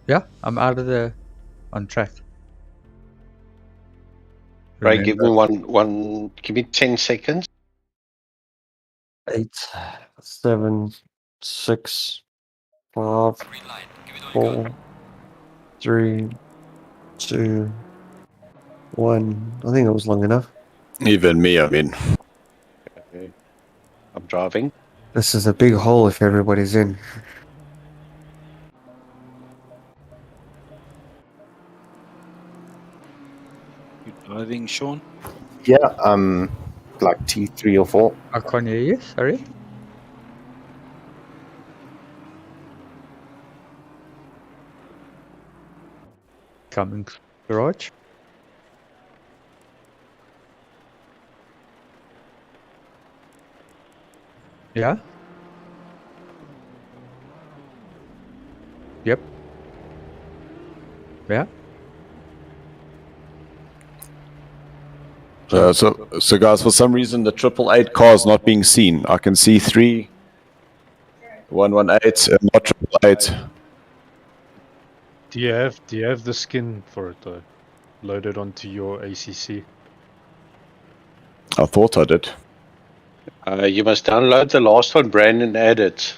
Yeah, I'm out of the on track. Right, give me Remember. give me 10 seconds. 8, 7, 6, 5, 4, 3, 2, 1. I think that was long enough. Even me, I mean. Okay. I'm driving. This is a big hole if everybody's in. You driving, Sean? Yeah, like T3 or 4. I can't hear you, sorry. Coming garage. Yeah. Yep. Yeah. So guys, for some reason the 888 car is not being seen. I can see 3, 118, and not 888. Do you have the skin for it though? Loaded onto your ACC. I thought I did. You must download the last one, Brandon, add it.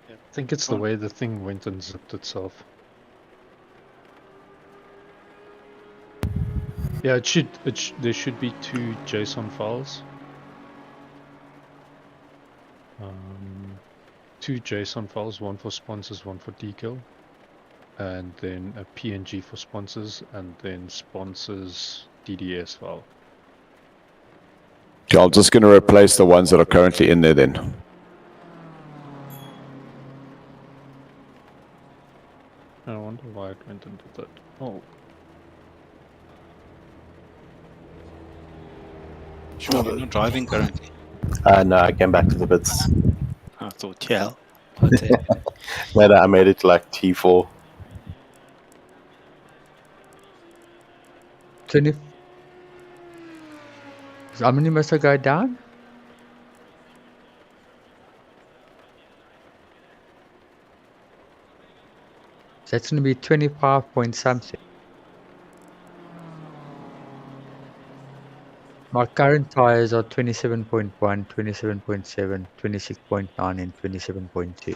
I think it's the way the thing went and zipped itself. Yeah, there should be 2 JSON files. 2 JSON files, one for sponsors, one for decal. And then a PNG for sponsors, and then sponsors DDS file. Okay, I'm just going to replace the ones that are currently in there then. I wonder why it went into that. Oh. Sean, you're not driving currently. No, I came back to the bits. I thought, yeah. But, I made it to like T4. 20. How many must I go down? So that's going to be 25 point something. My current tires are 27.1, 27.7, 26.9, and 27.2.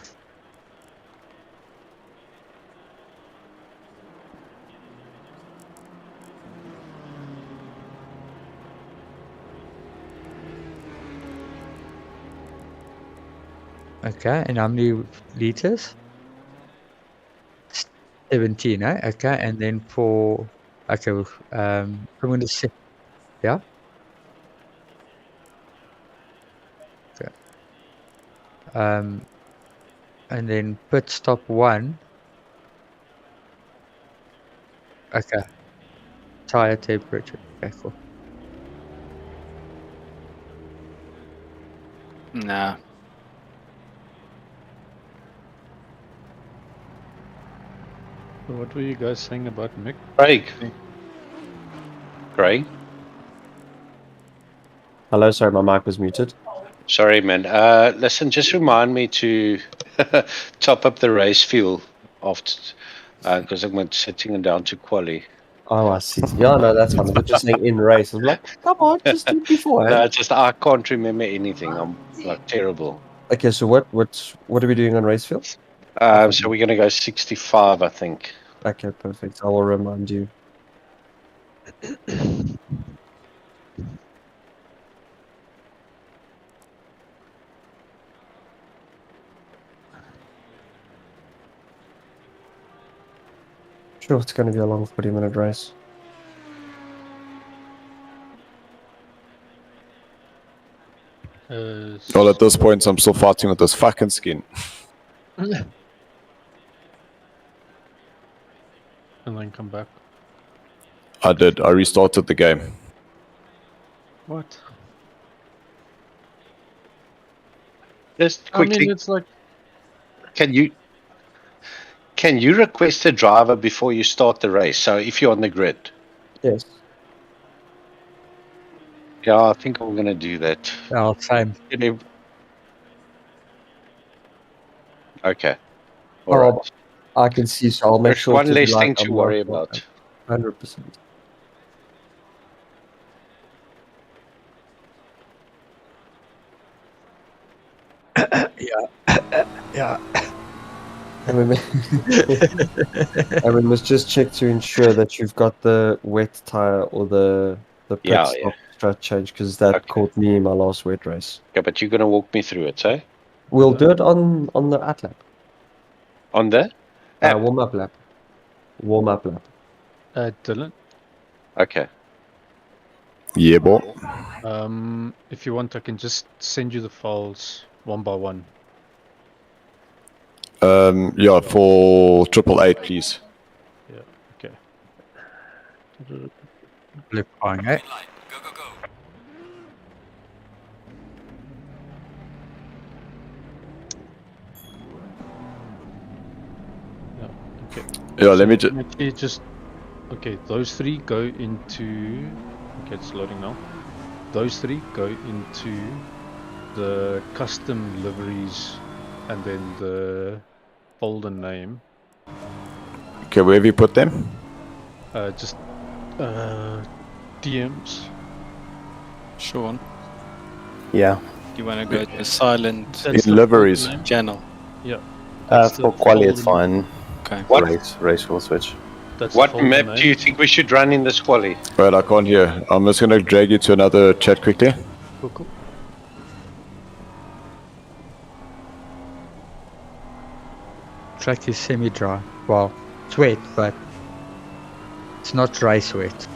Okay, and how many liters? 17, eh? Okay, and then for okay, I'm going to say, yeah. Okay. And then pit stop 1. Okay. Tire temperature. Okay, cool. nah. So what were you guys saying about Mick? Craig? Hello, sorry, my mic was muted. Sorry, man. Listen, just remind me to top up the race fuel after, because I'm setting it down to quali. Oh, I see. Yeah, no, that's fine. They're just saying in race. I'm like, come on, just do it before. No, just I can't remember anything. I'm like terrible. Okay, so what are we doing on race field? So we're gonna go 65, I think. Okay, perfect. I will remind you. Sure, it's going to be a long 40-minute race. Well, at this point, I'm still fighting with this fucking skin. And then come back. I did. I restarted the game. What? Just I mean, quickly, it's like can you request a driver before you start the race? So if you're on the grid. Yes. Yeah, I think I'm going to do that. Same. Okay. All right. I can see, so I'll make There's sure one to be less like thing a to worry mindful of about. that. 100%. Yeah. And we must just check to ensure that you've got the wet tire or the pit Yeah. stop strut change, because that Okay. caught me in my last wet race. Okay, but you're going to walk me through it, eh? We'll do it on the lap. On the app. Warm up lap. Warm up lap. Dylan. Okay. Yeah, boy. If you want, I can just send you the files one by one. Yeah, for 888, please. Yeah. Okay. Left flying, eh? Yeah. Okay. Yeah, let me So just. actually just okay. Those three go into. Okay, it's loading now. Those three go into the custom liveries, and then the folder name. Okay, where have you put them? Just DMs. Sean, Yeah. you want to go to the silent That's In the liveries. folder name. channel? Yeah. That's the For quali, it's folder name. fine. Okay. What Race will switch. That's what the folder map name. do you think we should run in the squally? Right, I can't hear. I'm just gonna drag you to another chat quickly. Cool. Track is semi-dry. Well, it's wet, but it's not race wet.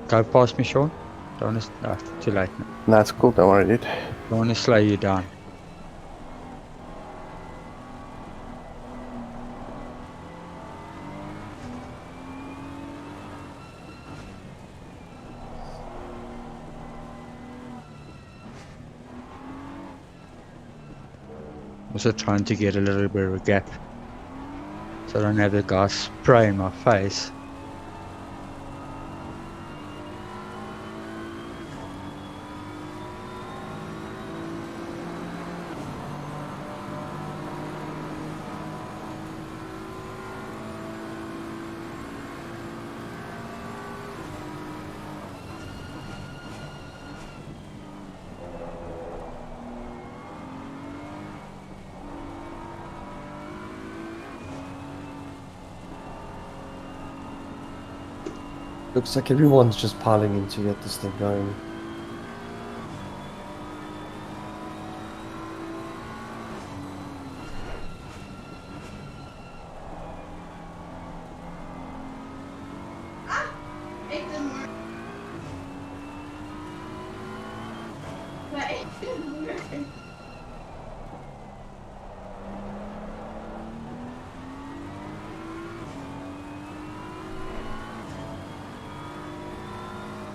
Go past me, Sean. Don't want to. Too late now. That's cool. Don't worry, dude. Don't want to slow you down. Also trying to get a little bit of a gap, so I don't have the guy spray in my face. Looks like everyone's just piling in to get this thing going.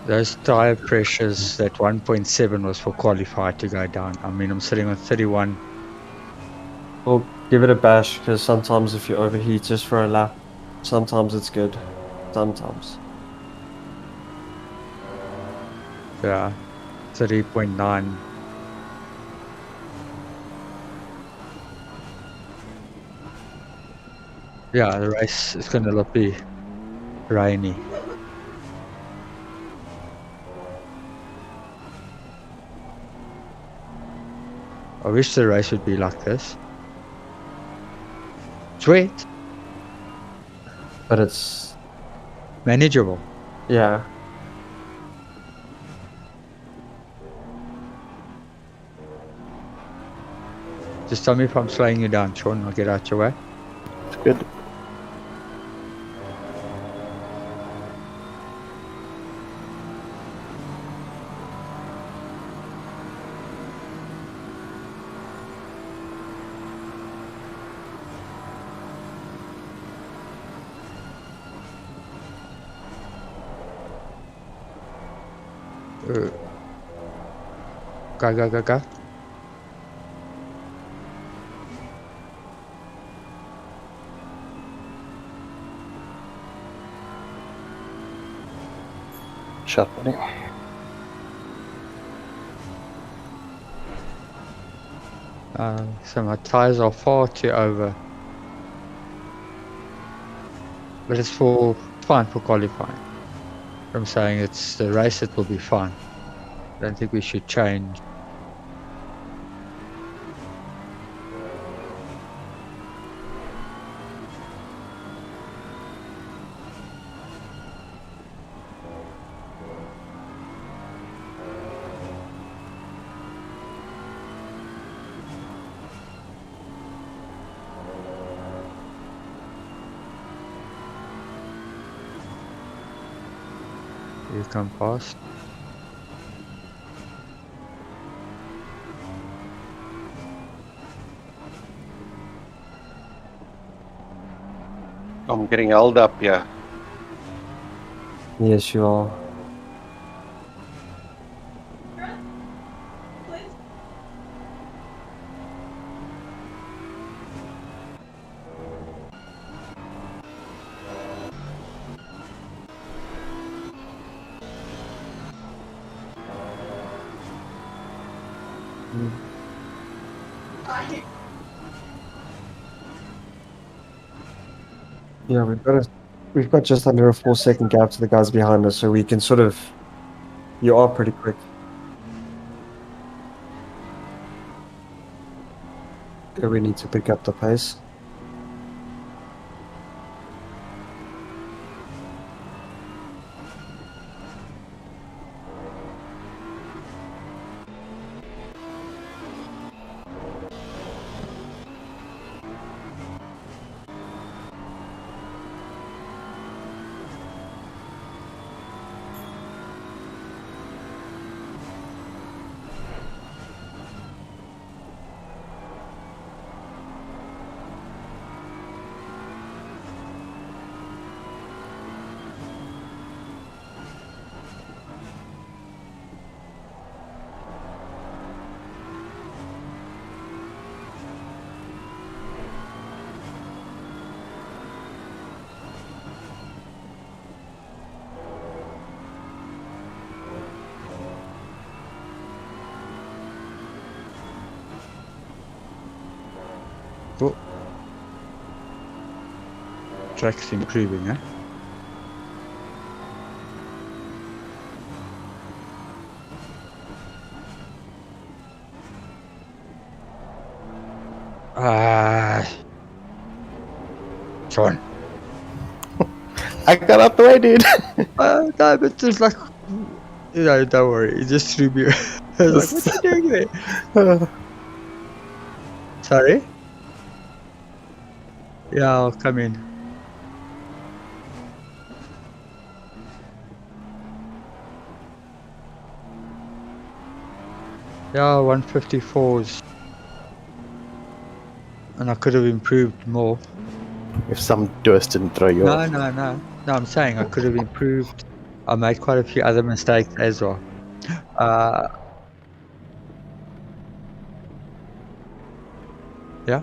Those tire pressures, that 1.7 was for qualified to go down. I mean, I'm sitting on 31. Well, give it a bash, because sometimes if you overheat just for a lap, sometimes it's good. Sometimes. Yeah, 30.9. Yeah, the race is going to be rainy. I wish the race would be like this. Sweet. but it's Manageable. yeah. Just tell me if I'm slowing you down, Sean. I'll get out your way. It's good. Go, go, go, go. Shut buddy. So my tires are far too over. But it's fine for qualifying. I'm saying it's the race, it will be fine. I don't think we should change. You come past. I'm getting held up here. Yes, you are. Yeah, we've got just under a 4-second gap to the guys behind us, so we can sort of. You are pretty quick. Do we need to pick up the pace? Oh. Track's improving, eh? Sean. I got out the way, dude. No, but just like, don't worry. It just threw me. I was like, what are you doing there? Sorry? Yeah, I'll come in. Yeah, 154s. And I could have improved more. If some dust didn't throw you off. No. No, I'm saying I could have improved. I made quite a few other mistakes as well. Yeah.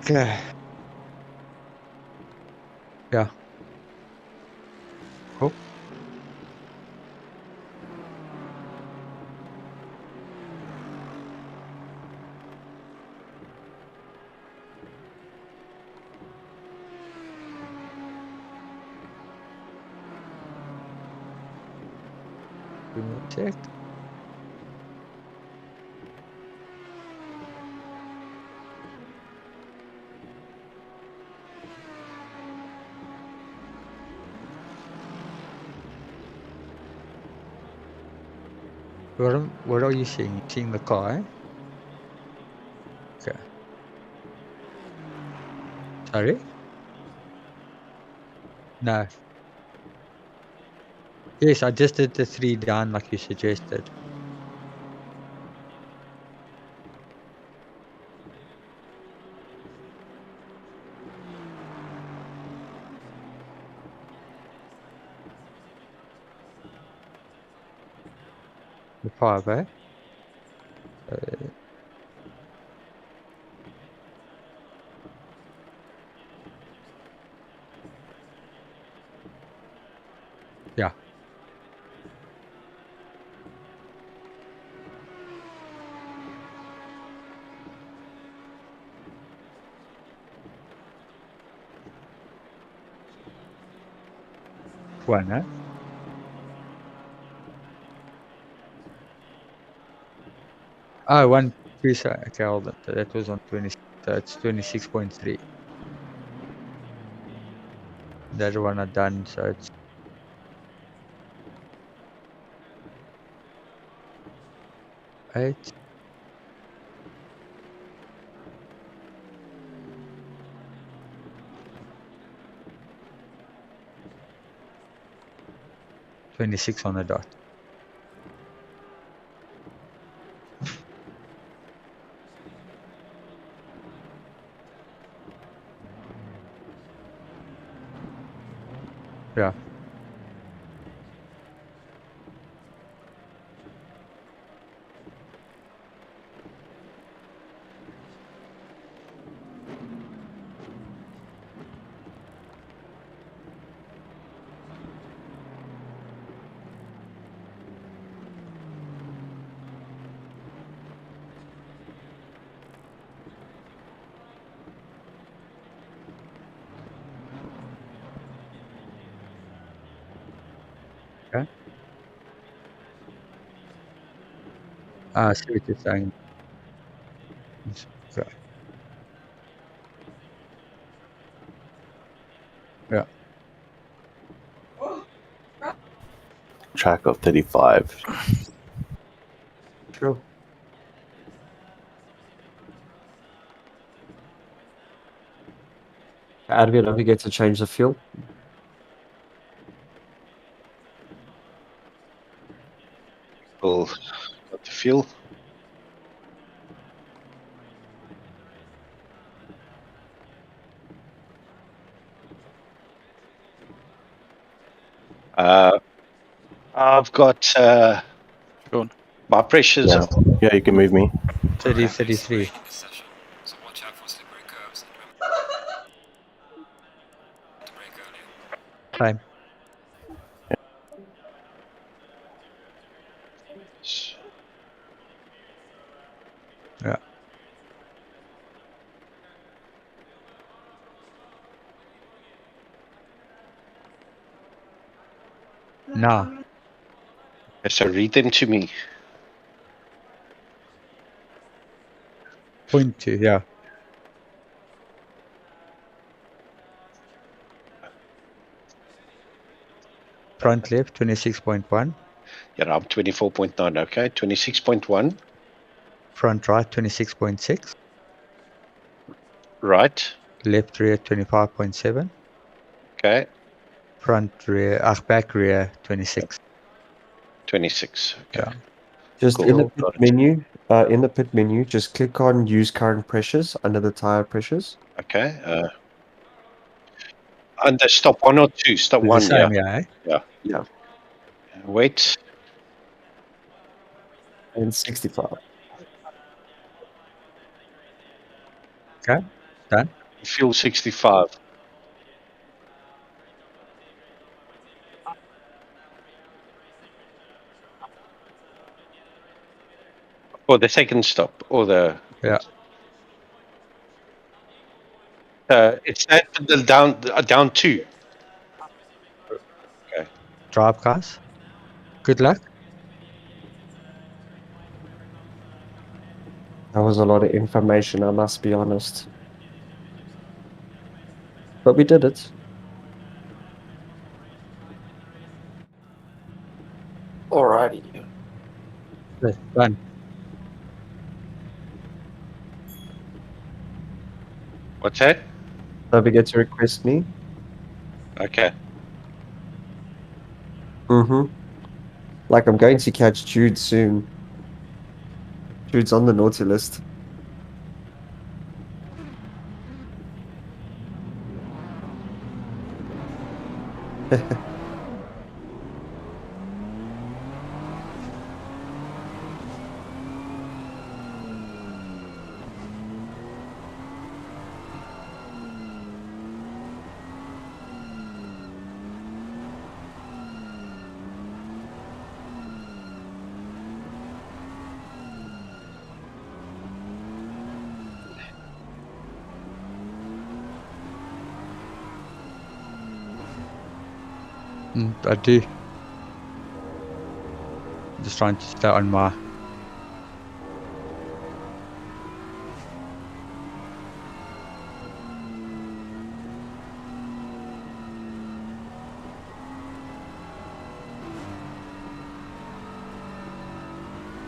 Okay. Yeah. Cool. Give me a sec. What are you seeing? You seeing the car, eh? Okay. Sorry? No. Yes, I just did the 3 down like you suggested. The 5, eh? Yeah. One, eh? Oh, one piece. Okay, hold on. So that was on 20. So it's 26.3. That one I done. So it's 8. $26 on the dot. Yeah. Okay. I see what you're saying. Okay. Yeah. Track of 35. Sure. Advil, don't forget to change the fuel. Cool. Got the fuel. I've got Sean. my pressures. Yeah. Yeah, you can move me. 30, 33. Time. Yeah. Now. So read them to me. 0.2. Yeah. Front left 26.1. Yeah, I'm 24.9. Okay, 26.1. Front right 26.6. Right. Left rear 25.7. Okay, Back rear 26. 26. Okay, Yeah. Just in the cool. pit Got it. menu, just click on use current pressures under the tire pressures. Okay. Under stop 1 or 2? Stop The 1. Yeah. same, yeah. Eh? Yeah. Yeah. Wait. And 65. Okay. Done. Fuel 65. Or the second stop, or the. Yeah. It's that the down 2. Okay. Drive, guys. Good luck. That was a lot of information, I must be honest. But we did it. Alrighty. Okay, done. What's that? Don't forget to request me. Okay. Mm-hmm. Like I'm going to catch Jude soon. Jude's on the naughty list. I do. Just trying to stay on my.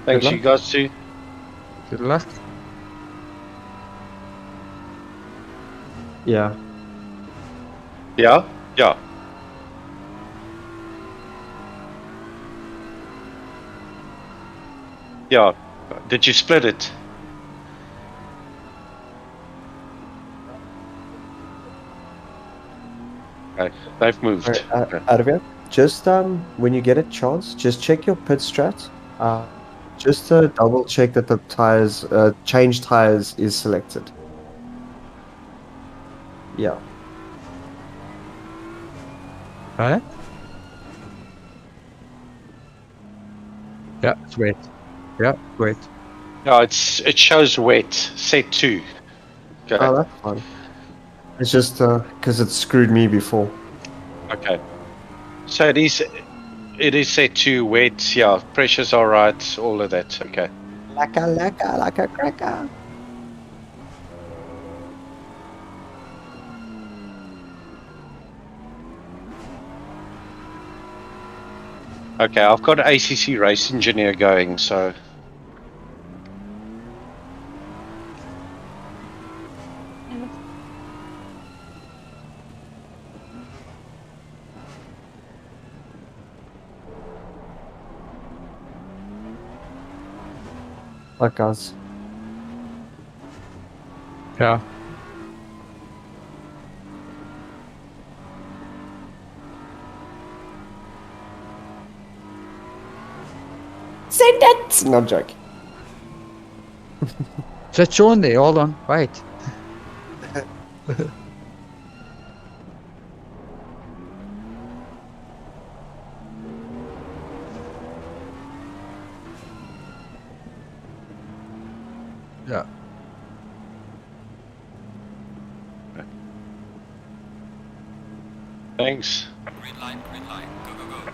Thanks, luck. you guys too. Good luck. Yeah. Yeah? Yeah. Yeah. Did you split it? Okay. They've moved. Alright, Okay. Arvia, just when you get a chance, just check your pit strat. Just to double check that the tires, change tires is selected. Yeah. Huh? Yeah, it's wet. Yeah, wet. Yeah, it shows wet. Set 2. Okay. Oh, that's fine. It's just because it screwed me before. Okay. So it is set to wet, yeah, pressure's alright, all of that. Okay. Like a cracker. Okay, I've got ACC race engineer going, so Like us. Yeah. Send it! No joke. Is Sean there? Hold on. Wait. Yeah. thanks. Green line, go, go, go.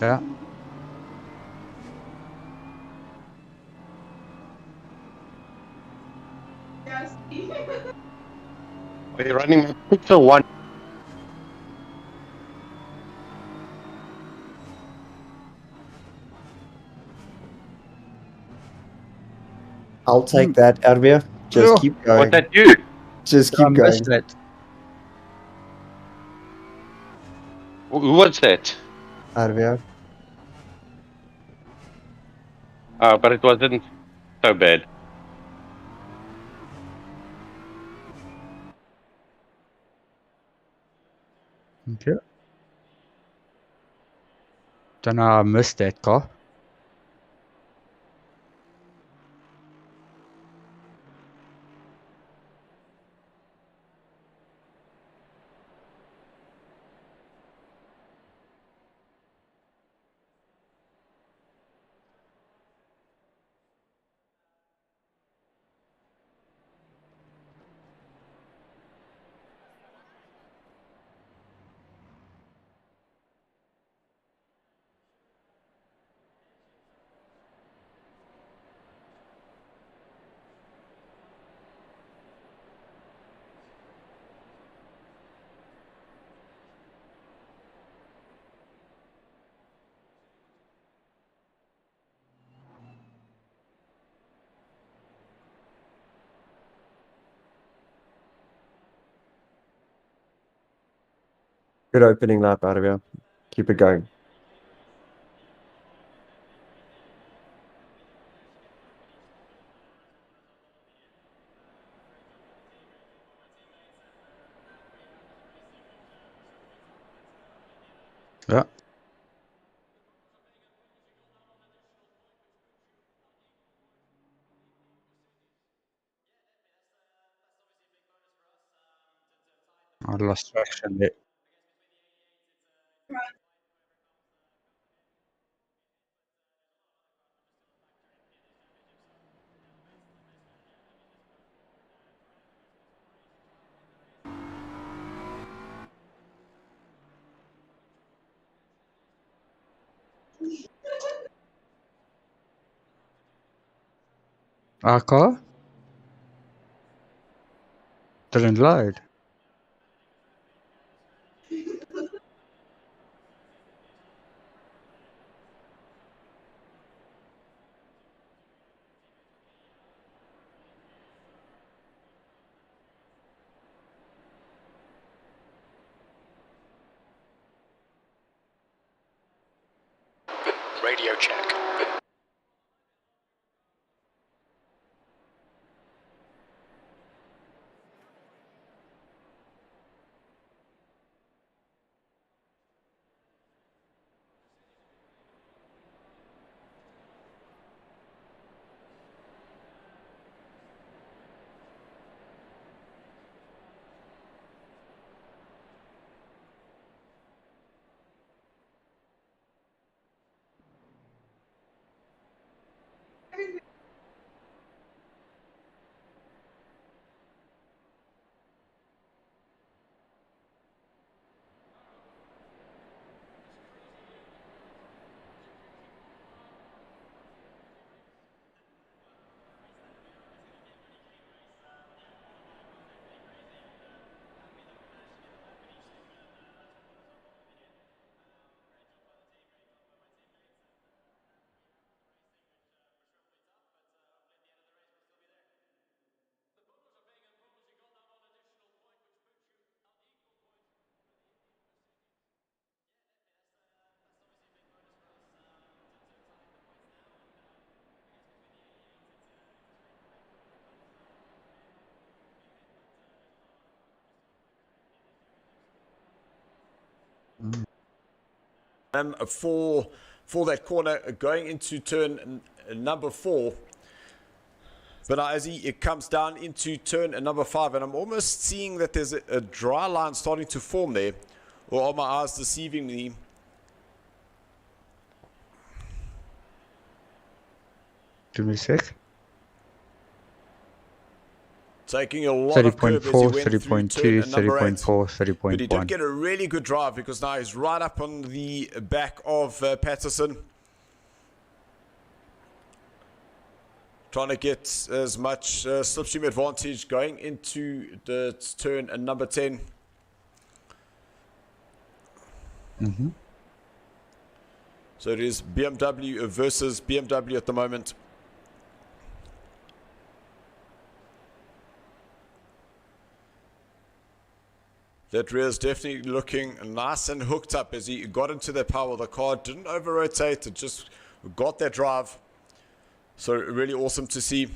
Yeah. Are you running my picture 1? I'll take that, Arvia. Just Oh, keep Was going. that you? Just I keep going. missed it. Who was that? Arvia. But it wasn't so bad. Okay. Don't know how I missed that car. Good opening lap out of here. Keep it going. Yeah. I lost traction there. Our car didn't load. Radio check. For that corner going into turn number 4. But now as it comes down into turn number 5, and I'm almost seeing that there's a dry line starting to form there. Or are my eyes deceiving me? Give me a sec. Taking a lot of curb as he 30.4, went through 30.2, turn number 8. 30.4, But he did 30.1. get a really good drive because now he's right up on the back of Patterson. Trying to get as much slipstream advantage going into the turn number 10. Mm-hmm. So it is BMW versus BMW at the moment. That rear is definitely looking nice and hooked up as he got into the power. The car didn't over-rotate, it just got that drive. So really awesome to see.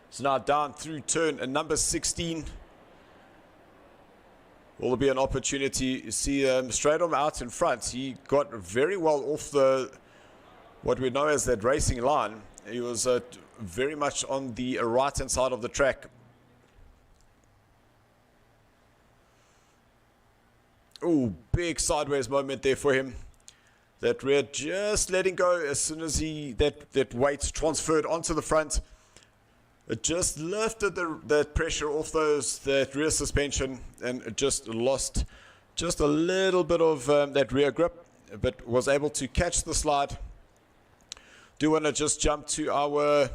So now down through turn number 16. Will there be an opportunity to see Stradom out in front? He got very well off the what we know as that racing line. He was very much on the right-hand side of the track. Oh, big sideways moment there for him. That rear just letting go as soon as that weight transferred onto the front. It just lifted that pressure off that rear suspension, and it just lost just a little bit of that rear grip, but was able to catch the slide. Do want to just jump to our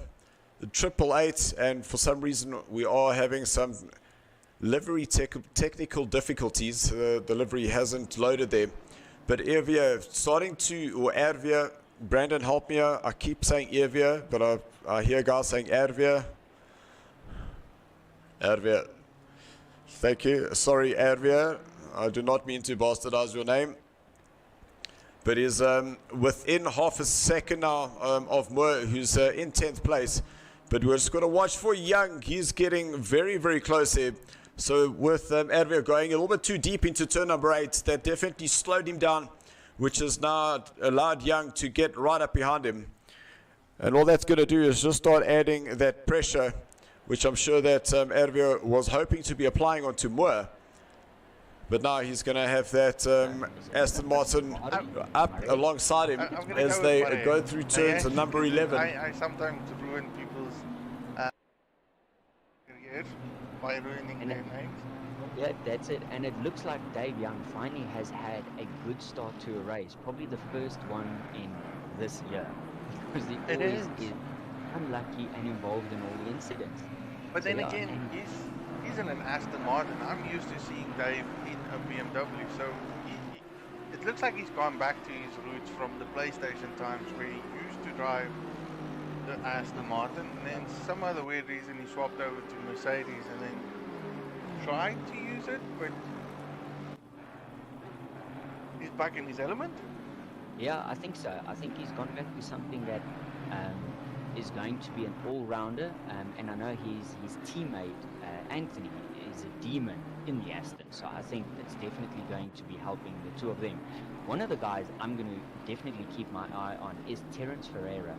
888, and for some reason we are having some livery technical difficulties. The livery hasn't loaded there. But Ervia starting to, or Ervia, Brandon help me out. I keep saying Ervia, but I hear guys saying Ervia. Ervia. Thank you. Sorry, Ervia. I do not mean to bastardize your name. But he's within half a second now of Moore, who's in 10th place. But we're just going to watch for Young. He's getting very, very close here. So with Ervia going a little bit too deep into turn number 8, that definitely slowed him down, which has now allowed Young to get right up behind him. And all that's going to do is just start adding that pressure, which I'm sure that Ervia was hoping to be applying onto Moore. But now he's going to have that Aston Martin up alongside him as they go through turns to number 11. I sometimes ruin people's careers by ruining their names. Yeah, that's it. And it looks like Dave Young finally has had a good start to a race. Probably the first one in this year. Because he always is unlucky and involved in all the incidents. But then again, he's in an Aston Martin. I'm used to seeing Dave in a BMW, so it looks like he's gone back to his roots from the PlayStation times where he used to drive the Aston Martin, and then some other weird reason he swapped over to Mercedes and then tried to use it, but he's back in his element. Yeah, I think so. I think he's gone back to something that is going to be an all-rounder, and I know his teammate Anthony is a demon in the Aston, so I think it's definitely going to be helping the two of them. One of the guys I'm going to definitely keep my eye on is Terence Ferreira.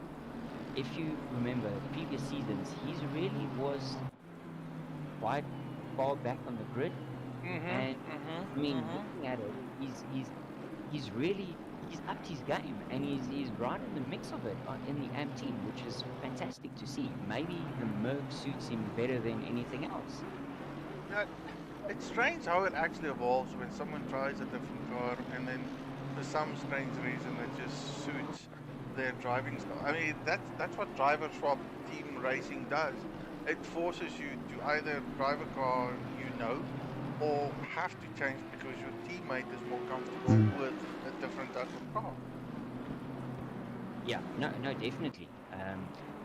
If you remember previous seasons, he's really was quite far back on the grid, and I mean, looking at it, he's really upped his game, and he's right in the mix of it in the AMP team, which is fantastic to see. Maybe the Merc suits him better than anything else. It's strange how it actually evolves when someone tries a different car and then for some strange reason it just suits their driving style. I mean, that's what driver swap team racing does. It forces you to either drive a car you know or have to change because your teammate is more comfortable with a different type of car. Yeah, no, definitely.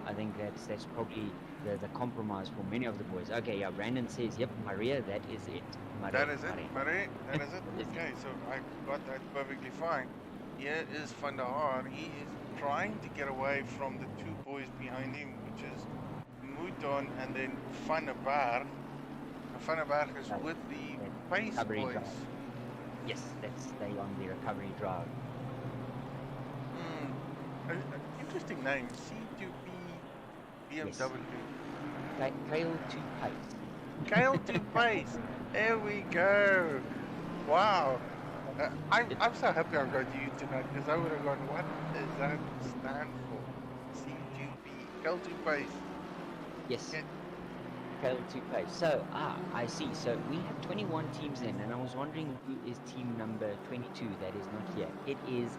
I think that's probably the compromise for many of the boys. Okay, yeah, Brandon says, yep, Maria, that is it. Maria, that is it, Maria, that is it. Okay, so I got that perfectly fine. Here is Van der Haar. He is trying to get away from the two boys behind him, which is Mouton and then Van der Berg. Van der Berg is with the pace boys. Drive. Yes, they on the recovery drive. Interesting name, C2B BMW. Yes. Kale to pace. Kale to pace. There we go. Wow. I'm so happy I've got you tonight because I would have gone, what does that stand for? C2B. Kale to pace. Yes. Yeah. Kale to pace. So, I see. So we have 21 teams in, and I was wondering who is team number 22 that is not here. It is,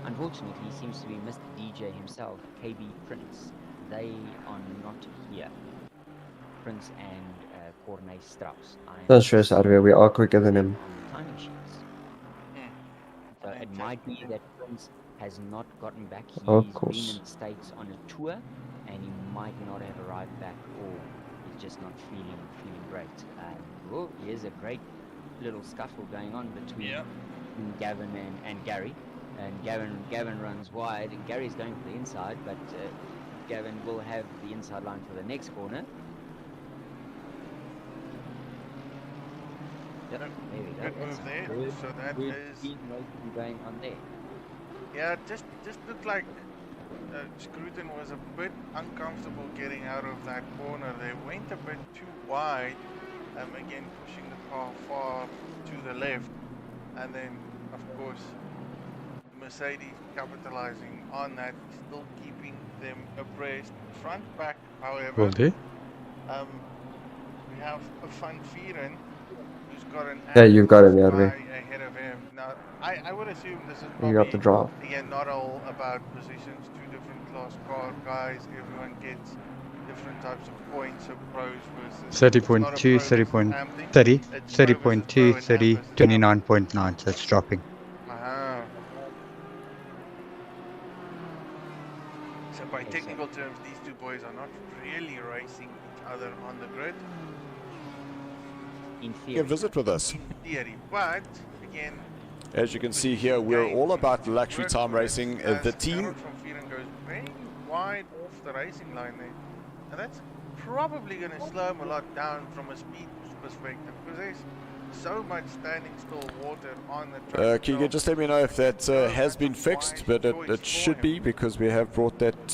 unfortunately, seems to be Mr. DJ himself, KB Prince. They are not here. Prince and Corne Strauss. Don't stress, Arvia, we are quicker than him. Timing sheets. So it might be that Prince has not gotten back. He's been in the States on a tour, and he might not have arrived back, or he's just not feeling great. Well, here's a great little scuffle going on between Gavin and Gary. And Gavin runs wide, and Gary's going for the inside, but Gavin will have the inside line for the next corner. Yep, there we go. Good move there. So that is going on there. Yeah, just looked like Scruton was a bit uncomfortable getting out of that corner. They went a bit too wide, again pushing the car far to the left, and then of course Mercedes capitalizing on that, still keeping them abreast. Front back, however, Will do. we have a Van Vieren who's got an you've got it, Arvia. ahead of him. Now, I would assume this is You got the draw. again, not all about positions, two different class car guys, everyone gets different types of points, so pros versus 30.2, 30.30, 30.2, 30, 29.9, so it's dropping. So by technical terms, these two boys are not really racing each other on the grid. In You theory. can visit with us. in theory. But again, As you can see with here, the we're game, all we about need to luxury work time with it, racing. as The team, Harold from Fearon goes very wide off the racing line there. And that's probably going to slow him a lot down from a speed perspective, because there's so much standing still water on the track. Keegan, itself. just let me know if that So has that's a been fixed, wise but choice it for should him. be, because we have brought that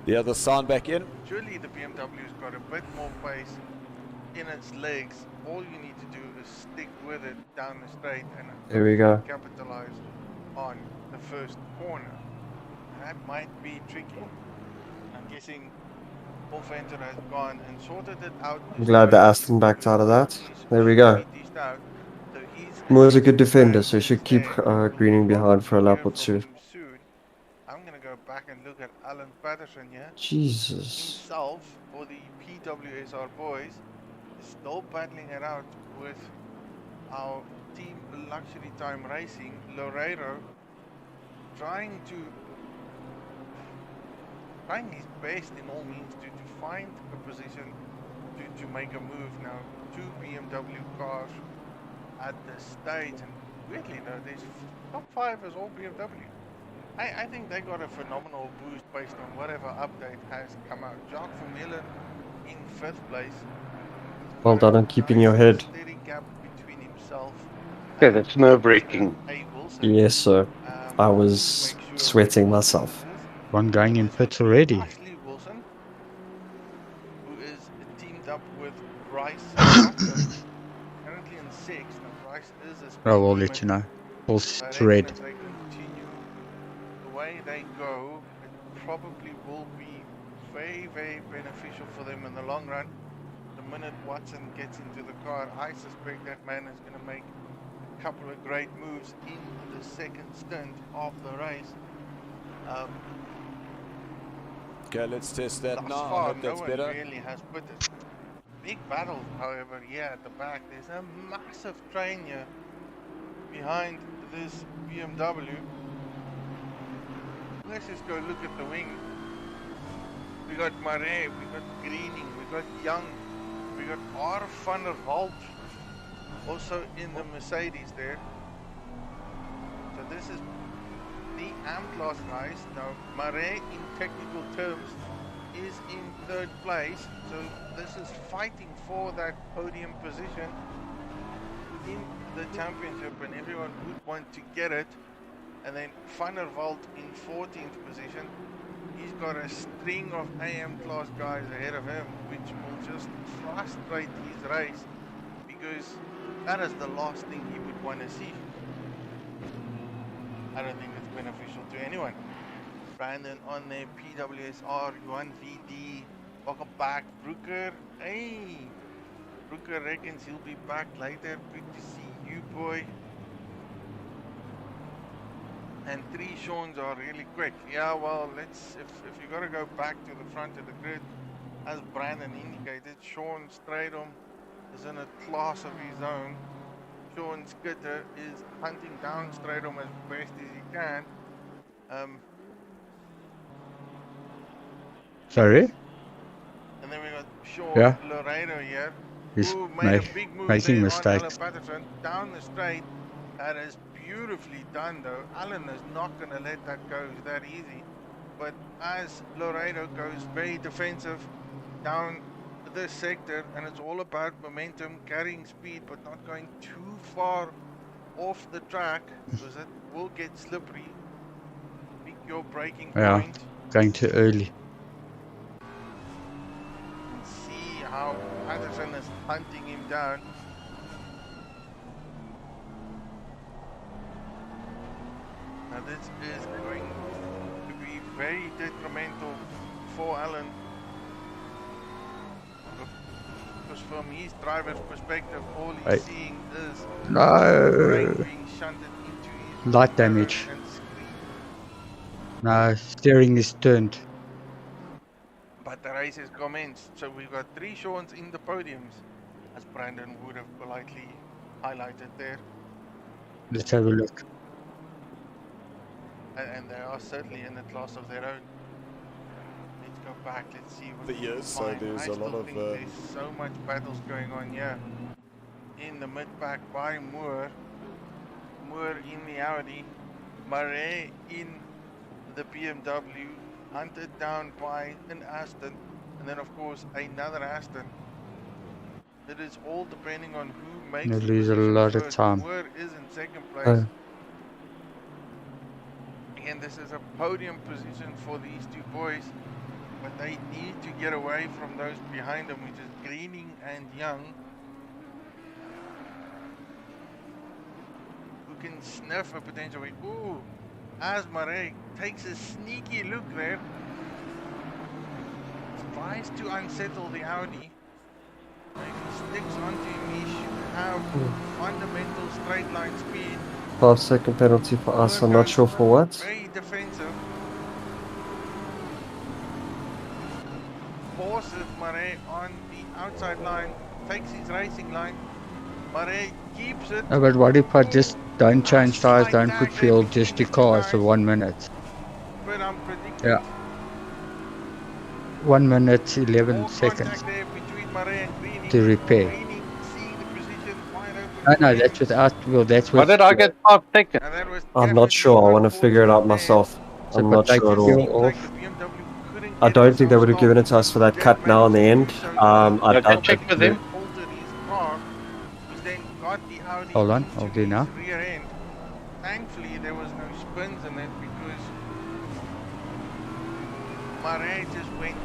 the other sound back in. Surely the BMW's got a bit more pace in its legs. All you need to do is stick with it down the straight and There we go. capitalize on the first corner. That might be tricky. I'm guessing Wolfenter has gone and sorted it out. I'm glad that Aston backed out of that. There we go. Moore's a good defender, so he should keep greening behind for a lap or two. I'm gonna go back and look at Alan Patterson here. Jesus. Himself, or the PWSR boys, is still battling it out with our team Luxury Time Racing, Laredo, trying his best in all means to find a position to make a move. Now, 2 BMW cars at this stage, and weirdly though, there's top 5 is all BMW. I think they got a phenomenal boost based on whatever update has come out. Jacques Vermeulen in 5th place. Well done on keeping your head. Steady gap between himself Yeah, that's nerve-wracking. A. Wilson. Yes, sir. I To was make sure sweating myself. One going in pits already. Ashley Wilson, who is teamed up with Bryce Jackson, currently in 6th. Now Bryce is a speed I will demon, let you know. All but I reckon red. as they continue the way they go, it probably will be very, very beneficial for them in the long run. The minute Watson gets into the car, I suspect that man is going to make a couple of great moves in the second stint of the race. Okay, let's test that Thus now. I far, hope no that's one better. really has put it. Big battle, however, here at the back. There's a massive train here behind this BMW. Let's just go look at the wing. We got Marais, we got Greening, we got Young, we got R. van der Walt also in the Mercedes there. So this is the AM-class guys. Now Marais in technical terms is in 3rd place, so this is fighting for that podium position in the championship, and everyone would want to get it. And then Van der Walt in 14th position. He's got a string of AM class guys ahead of him, which will just frustrate his race, because that is the last thing he would want to see. I don't think it's beneficial to anyone. Brandon on there, PWSR, Yuan VD, welcome back. Brooker, hey! Brooker reckons he'll be back later. Good to see you, boy. And 3 Sean's are really quick. Yeah, well, let's, if you got to go back to the front of the grid, as Brandon indicated, Sean Stradom is in a class of his own. Sean Skitter is hunting down Stradom as best as he can. Sorry? And then we got Sean Yeah. Laredo here, He's who made a big move making there mistakes. on Alan Patterson down the straight. That is beautifully done though. Alan is not going to let that go that easy. But as Laredo goes very defensive down this sector, and it's all about momentum, carrying speed, but not going too far off the track, because it will get slippery. Pick your braking Yeah. point. Going too early. And see how Patterson is hunting him down. Now this is going to be very detrimental for Alan, because from his driver's perspective, all he's Right. seeing is No. brain being shunted into his Light motor damage. and screen. No, steering is turned. But the race has commenced, so we've got 3 Seans in the podiums, as Brandon would have politely highlighted there. Let's have a look. And they are certainly in a class of their own. Let's go back, let's see what The we years, can so find. there's I a lot still of, think there's so much battles going on here. in the mid-pack by Moore. Moore in the Audi. Murray in the BMW. Hunted down by an Aston. And then, of course, another Aston. It is all depending on who makes You the lose a position lot of first. time. Moore is in second place. Again, this is a podium position for these two boys, but they need to get away from those behind them, which is Greening and Young, who can sniff a potential win. Ooh, as Murray takes a sneaky look there, tries to unsettle the Audi. If he sticks onto him, he should have fundamental straight line speed. 5-second penalty for us. I'm not sure for what. Very defensive. Forces Murray on the outside line, takes his racing line. Murray keeps it. No, but what if I just don't change tires, don't put fuel, just the cars for 1 minute? But I'm predicting. Yeah. 1 minute, 11 more seconds contact there between Murray and Greening. to repair. Greening seeing the position wide open. No, for him. that's without, well, that's Why with. did I get 5 seconds? And that was I'm not definitely sure. I want to figure it out unfortunate there. myself. So I'm if I not take sure at the all. fuel Seems like off, the BMW couldn't I get don't think they himself would have given it stopped. to us for that Did cut now in the end. manage to do so. I Yeah, doubt check that. with him. Altered his car, which then got the Audi Hold on, into I'll do his now. rear end. Thankfully, there was no spins in it because Murray just went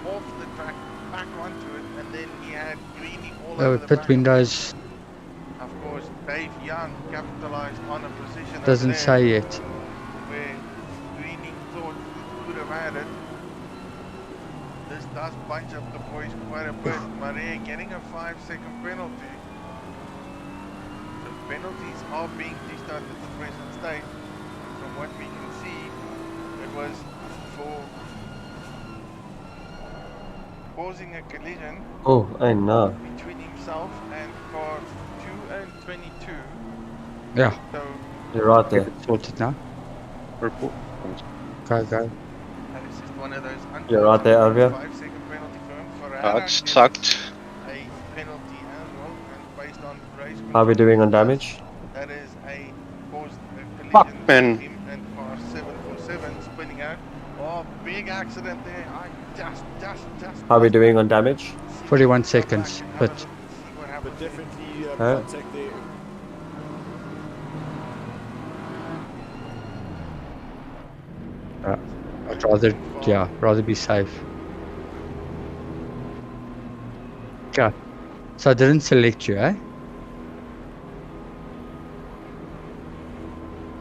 off the track, back onto it, and then he had Greening all over the pit back. windows Of course, Dave Young capitalized on a position over doesn't there say yet. where Greening thought he could have had it. This does bunch up the boys quite a bit. Murray getting a 5-second penalty. The penalties are being dished out at the present stage. From what we can see, it was for causing a collision Oh, I know. between himself and car 2 and 22. Yeah, So You're right there. sorted now. Report. Go. that is just one of those You're right there, unfortunate Avia. 5-second penalty for him. For That Anna, sucked. a penalty as well, and based on race How are we doing on control, damage? that is a caused a Fuck, collision man. between him and car 747 spinning out. Oh, big accident there. I just. How are we doing on damage? 41 Go back seconds, and have a but look and see what But happened. definitely Huh? contact there. I'd rather be safe. Okay. So I didn't select you, eh?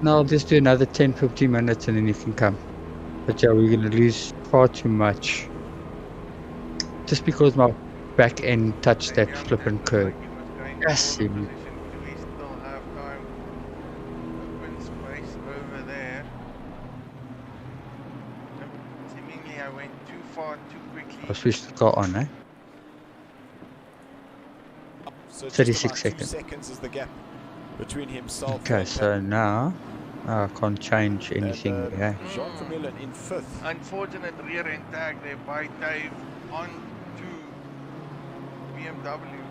No, I'll just do another 10-15 minutes and then you can come. But yeah, we're gonna lose far too much. Just because my back end touched that flipping curve. Yes, Do you- we still have time? Open space over there. Seemingly I went too far too quickly. I'll switch the car on, eh? So just 36 about 2 seconds. seconds is the gap between himself Okay, and so now I can't change anything and, there. Jean Vermeulen in 5th. Unfortunate rear end tag there by Dave on to BMW.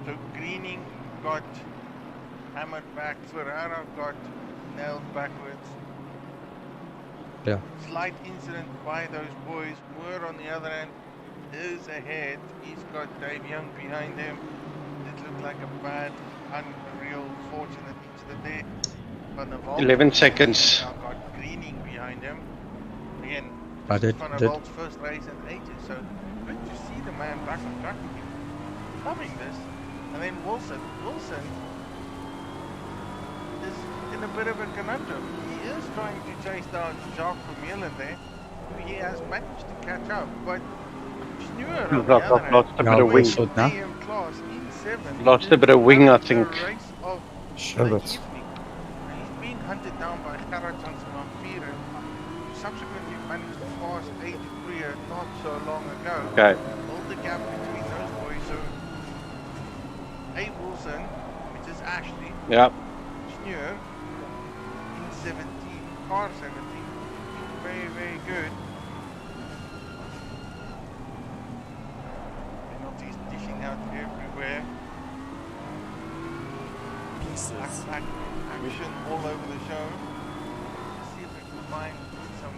So Greening got hammered back, Ferrara got nailed backwards. Yeah. Slight incident by those boys. Moore on the other end is ahead. He's got Dave Young behind him. It looked like a bad, unreal, fortunate incident there. Van der Walt 11 seconds. now got Greening behind him. Again, I this is did- Van der did. Walt's first race in ages, so good to see the man back on track again. Loving this. And then Wilson is in a bit of a conundrum. He is trying to chase down Jacques Vermeulen there, who he has managed to catch up, but Schnur on the other hand, Lost a bit Yeah, of wing. so now- AM class in 7, Lost a bit of wing, I the think. race of Sure, the that's- evening. He's being hunted down by Gerard Janssen-Ampieren, who subsequently managed to pass Adrian not so long ago. Okay. Hold the gap between those boys. So A. Wilson, which is Ashley, Yeah. Schnur in 17, car 17, very, very good. Penalties dishing out everywhere. Action all over the show. Let's see if we can find some,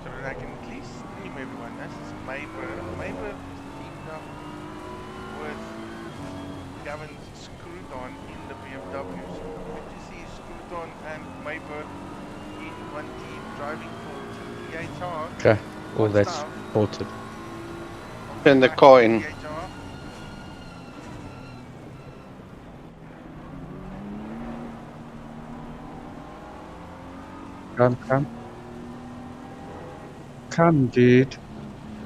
so that I can at least stream everyone. This is Mayberg. Mayberg is teamed up with Gavin Scruton in the BMW. So good to see Scruton and Mayberg in one team driving for TvT. Okay, all that's sorted. Turn the car in. Come, dude.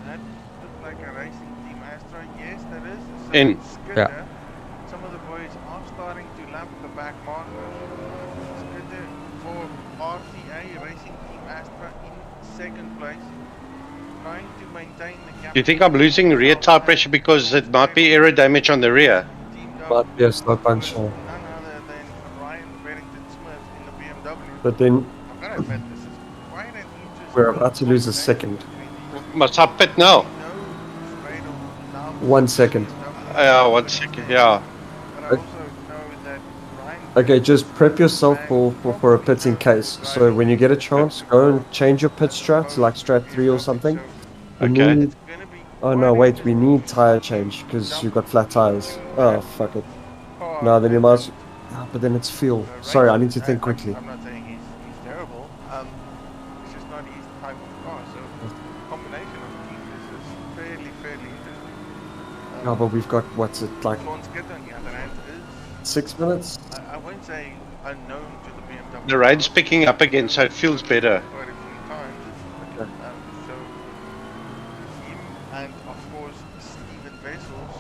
That looked like a racing team Astra. Yes, that is. So In. Skidder, Yeah. some of the boys are starting to lap the back marker. Skidder for RTA Racing Team Astra in second place. Trying to maintain the gap. Do you think I'm losing rear tire pressure because it might be aero damage on the rear? Might be a slow punch. None other than Ryan Barrington Smith in the BMW. But then I've got to admit, this is quite an interesting. we're about to lose a second. Must I pit now? No straight on now. 1 second. 1 second, yeah. But I also know that Ryan. Okay, just prep yourself for a pit in case. So when you get a chance, go and change your pit strat to like strat 3 or something. We Okay. need... Oh no, wait, we need tire change because you've got flat tires. Oh, fuck it. No, then you must... Oh, but then it's fuel. Sorry, I need to think quickly. I'm not saying he's terrible. It's just not his type of car. So combination of teams is fairly interesting. No, but we've got, what's it, like Sean Skidder on the other hand is 6 minutes? I won't say unknown to the BMW. The rain's picking up again, so it feels better. Quite a few times. Okay. So him and of course Stephen Vessels.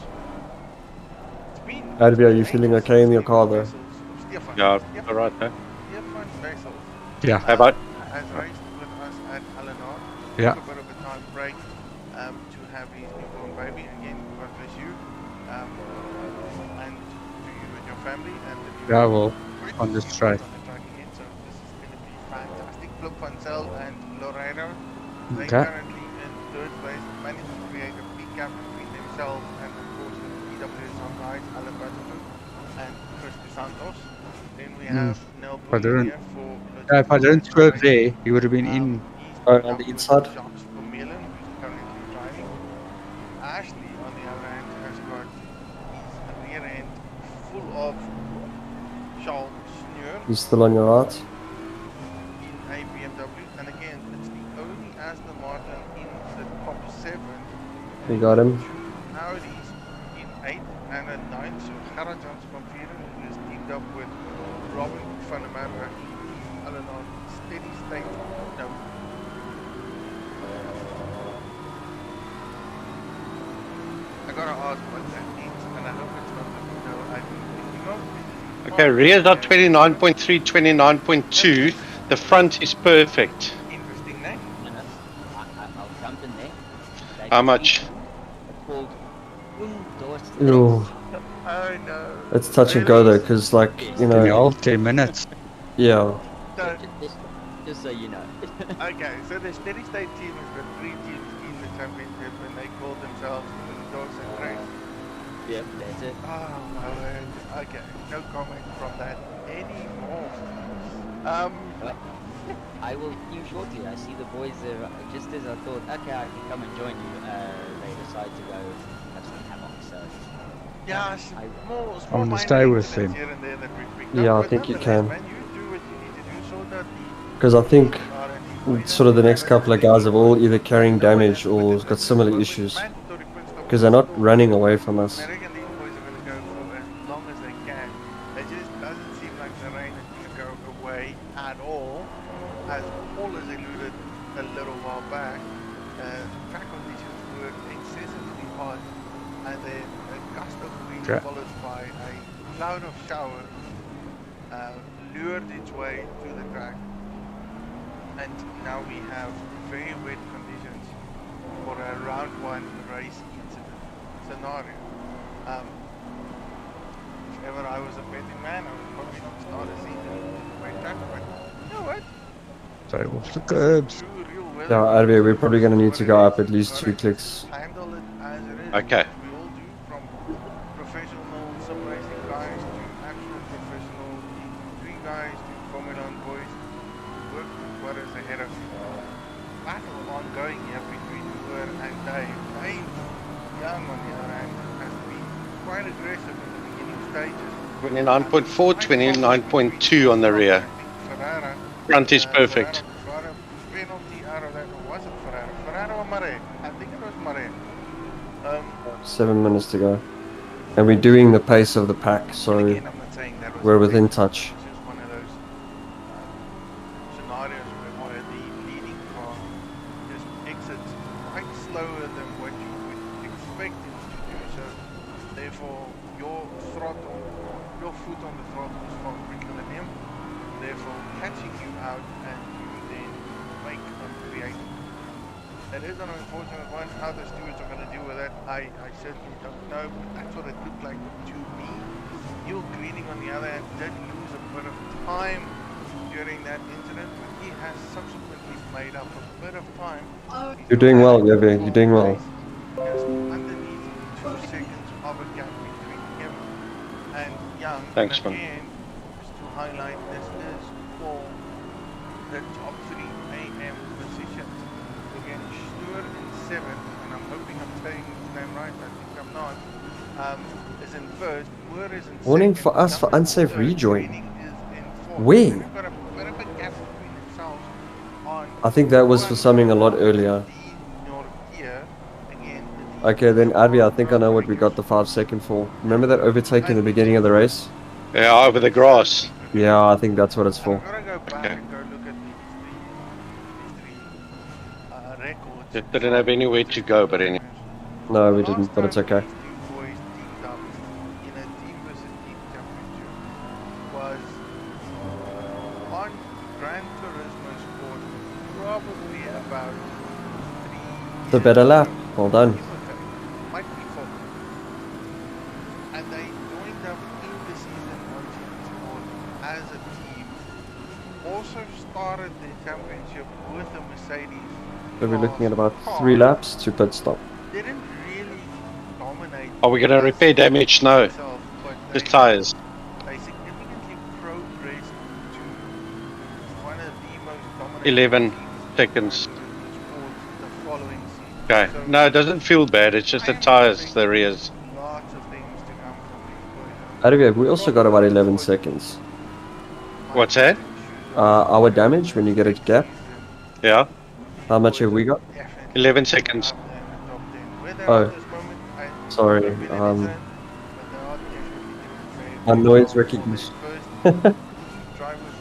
It's been Advi, are you feeling okay in your car though? Stefan. Yeah, Stefan. alright, huh? Stefan Vessels Yeah. How about? has raced with us at LNR. Yeah. Took a bit of a time break to have his newborn baby. Again, God bless you. And to you and your family. And the Yeah, well, on this track. on the track again. So this is going to be fantastic. Flip Van Zel and Lorena. They Okay. currently in third place, managed to create a big gap between themselves and of course the PWS guys, Alan Butterman and Chris DeSantos. Then we have Nel If I Bullion don't- here for Yeah, if I don't swerve there, he would have been in. On the inside? Jacques Vermeulen, who's currently driving. Ashley, on the other hand, has got his rear end full of Charles Sneur He's still on your right? in a BMW. And again, it's the only Aston Martin in the top 7. You got him. Audi's in 8th and a 9th. So Gerard Jans van Vieren, who is teamed up with Robin van der Merwe in LNR steady state. No. I gotta ask what that means, and I hope it's not no. I think not. Okay, rear's at 29.3, 29.2. The front is perfect. Interesting name. I'll jump in there. How much? It's called Ooh, Oh no. it's touch and go though, because like, you In the know, old 10 minutes. yeah. So, Just so you know. okay, so the steady state team has got 3 teams in the championship, and they call themselves the Dogs and Cranes. Yep, that's it. Oh my word. Okay, no comment from that anymore. I will see you shortly. I see the boys there. Just as I thought, okay, I can come and join you. They decide to go have some hammock. So Yeah, small gonna minor stay with incidents him. here and there that we've picked Yeah, up, I but think you nonetheless, can. Man, you do what you need to do so that Because I think the sort of the next couple of guys are all either carrying damage or got similar issues. Because they're not running away from us. I reckon these boys are going to go for as long as they can. It just doesn't seem like the rain is going to go away at all. As Paul has alluded a little while back, track conditions were excessively hot, and then a gust of wind Okay. followed by a cloud of showers lured its way to the track. And now we have very wet conditions for a round 1 race incident scenario. If ever I was a betting man, I would probably not start a season wet track, but you know what? Sorry, off the curbs. True real weather. Yeah, Advi, we're probably going to need to go up at least 2 clicks. Handle it as it is. Okay. We all do. racing guys to actual professional T3 guys to Formula 1 boys, work with what is ahead of you. Battle ongoing here between Moore and Dave. Dave Young, on the other hand, has been quite aggressive in the beginning stages. 29.4, 29.2 on the rear. I think Ferrara. Front is perfect. Ferrara penalty out of that, or was it Ferrara? Ferrara or Murray? I think it was Murray. 7 minutes to go. And we're doing the pace of the pack, so again, I'm not saying that was we're a within race. touch. It's just one of those scenarios where the leading car just exits quite slower than what you would expect it to do. So therefore your throttle, your foot on the throttle is far quicker than him. Therefore catching you out and you then make and create. That is an unfortunate one. How the stewards are going to deal with that, I certainly don't know. But that's what it looked like to me. Neil Greening, on the other hand, did lose a bit of time during that incident, but he has subsequently made up a bit of time. You're doing well, Levi. You're doing well. Just underneath 2 seconds of a gap between him and Young. Thanks, and man. again, just to highlight, this is for the top 3 AM positions. Again, Stewart in 7, and I'm hoping I'm saying his name right, I think I'm not, is in first, Moore is in Warning second, for us for Young is in unsafe third, rejoin. Greening is in fourth. Where? So they've got a bit of a gap between themselves on I think that was for something a lot earlier. Okay, then Advi, I think I know what we got the 5 second for. Remember that overtake in the beginning of the race? Yeah, over the grass. Yeah, I think that's what it's for. I'm gonna go back Okay. and go look at these three records. It didn't have anywhere to go, but anyway. No, we didn't, but it's okay. These two boys teamed up in a team versus team championship was on Gran Turismo Sport probably about 3 The better lap. Well done. might be 4. And they joined up in the season on GP Sport as a team. Also started the championship with a Mercedes. So we're looking at about class 3 car. laps to pit stop. Didn't really dominate. Are we going to repair damage? No. themselves, but Just tires. they significantly progressed to one of the most dominant 11 teams seconds. in the following season. Okay. So No, it doesn't feel bad. It's just the tires, the rears. lots of things to come from these boys. Advi, we also got about 11 seconds. What's that? Our damage when you get a gap. Yeah. How much have we got? 11 seconds. Oh, sorry. My noise recognition. Driver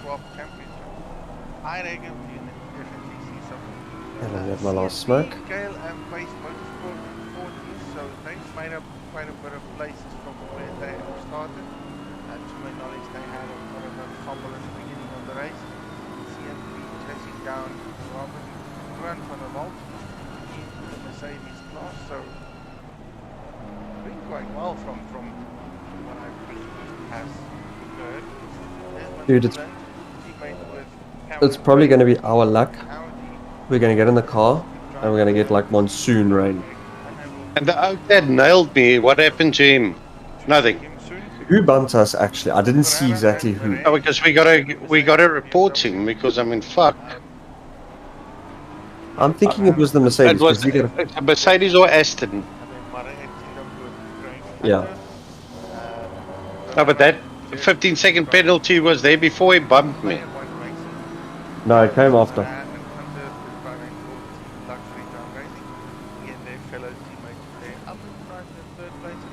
swap championship. I reckon we can definitely see something. And I get my last smoke. Gale and Base Motorsport in 14th, so they've made up quite a bit of places from where they have started. To my knowledge, they had a bit of a fumble at the beginning of the race. CMP chasing down Robin Grant van der Walt in the Mercedes class, so doing quite well from what I believe has occurred. Dude, it's probably going to be our luck. We're going to get in the car and we're going to get like monsoon rain. And the oak dad nailed me. What happened to him? Nothing. Who bumped us actually? I didn't see exactly who. Oh, because we gotta report him because I mean, fuck. I'm thinking it was the Mercedes. It was 'cause we get a Mercedes or Aston. Yeah. No, but that 15-second penalty was there before he bumped me. No, it came after.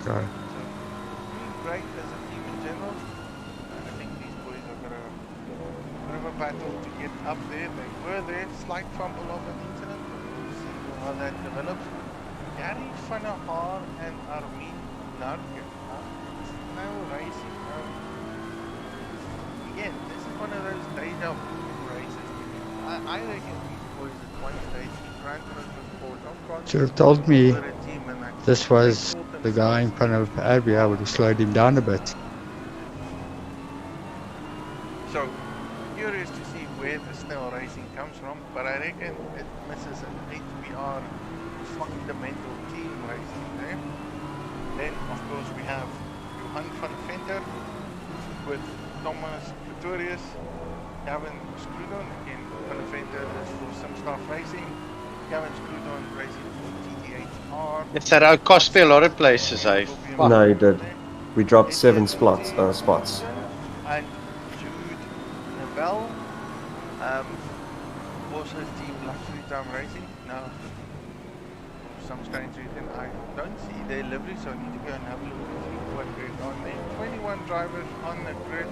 Okay. Great as a team in general. I think these boys are going to bit of a battle to get up there. They were there, slight fumble of an incident. We'll see how that develops. Gary van der Haar and Armin Narke. Now racing. Again, this is one of those deja vu races. I reckon these boys at one stage ran to the sport. Should have told me We're a team and that's this was the guy in front of Abby. I would have slowed him down a bit. So, curious to see where the snell racing comes from, but I reckon it misses an HBR fundamental team racing there. Then, of course, we have your Hunt van Venter with Thomas Pretorius, Gavin Scrudon, again Van Venter is for some stuff racing, Gavin Scrudon racing for TTHR. Yes, that cost me a lot of places, eh? No, you did. We dropped 7 spots. And Jude Nevile, also team Luxury Time Racing. Now, for some strange reason, I don't see their livery, so I need to go and have a look and see what goes on there. 21 drivers on the grid,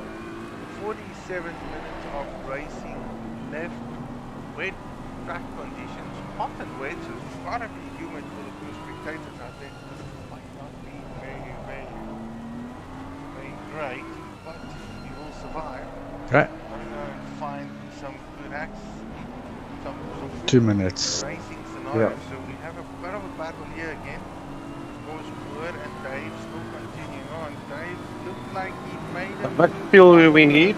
47 minutes of racing left. Wet track conditions, hot and wet, so it's gotta be humid for the crew spectators out there. Might not be very great, but you will survive. Right. I'm going to find some good acts, some 2 minutes. racing scenarios. Yeah. So we have a bit of a battle here again. Of course, Wood and Dave still continuing on. Dave looked like he made a What fuel do we need?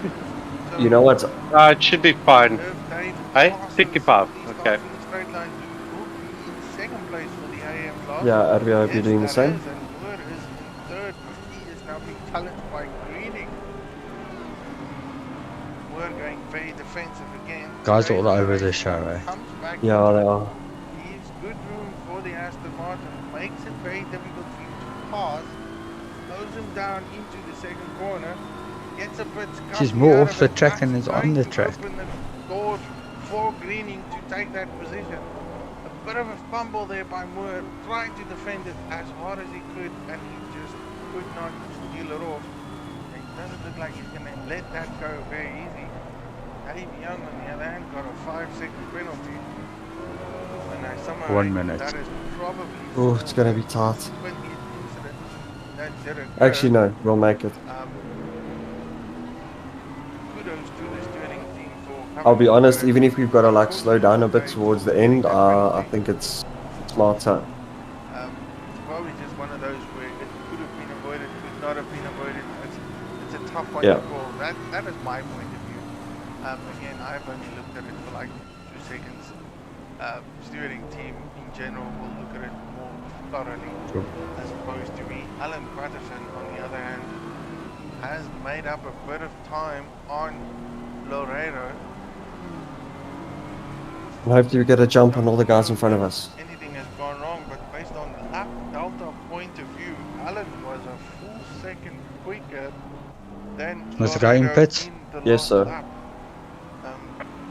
So You know what? It should be fine. Dave Hey, passes 55. these Okay. guys in the straight line. Will be in second place for the AM class. Yeah, Arvi, I hope you're Yes, doing the that same. is, and Wood is in third, but he is now being challenged by Greening. Wood going very defensive again. Guys Dave all over Lewis the show, eh? comes back Yeah, into they are. leaves good room for the Aston Martin, makes it very difficult for you to pass, slows him down into the second corner, gets a bit She's scuffy more out off of the it, track that's and is on going the to track. open the doors for Greening to take that position. A bit of a fumble there by Moore, trying to defend it as hard as he could, and he just could not steal it off. It doesn't look like he's going to let that go very easy. Dave Young, on the other hand, got a 5-second penalty. And I somehow 1 reckon minute. that is probably Oh, it's gonna be tight. when the incident that did occur. Actually, no, we'll make it. Kudos to the steering team for I'll be covering honest, that. even if we've got to like slow down a bit towards the end, I think it's smarter. It's probably just one of those where it could have been avoided, could not have been avoided. It's a tough one Yeah. to call. That is my point of view. Again, I've only looked at it for like 2 seconds. Steering team in general will look at it more thoroughly as opposed to me. Alan Patterson, on the other hand, has made up a bit of time on Laredo. And hopefully we get a jump on all the guys in front of us. Anything has gone wrong, but based on the lap delta point of view, Alan was a full second quicker than Was the guy in Laredo pits? in the Yes, last sir. lap.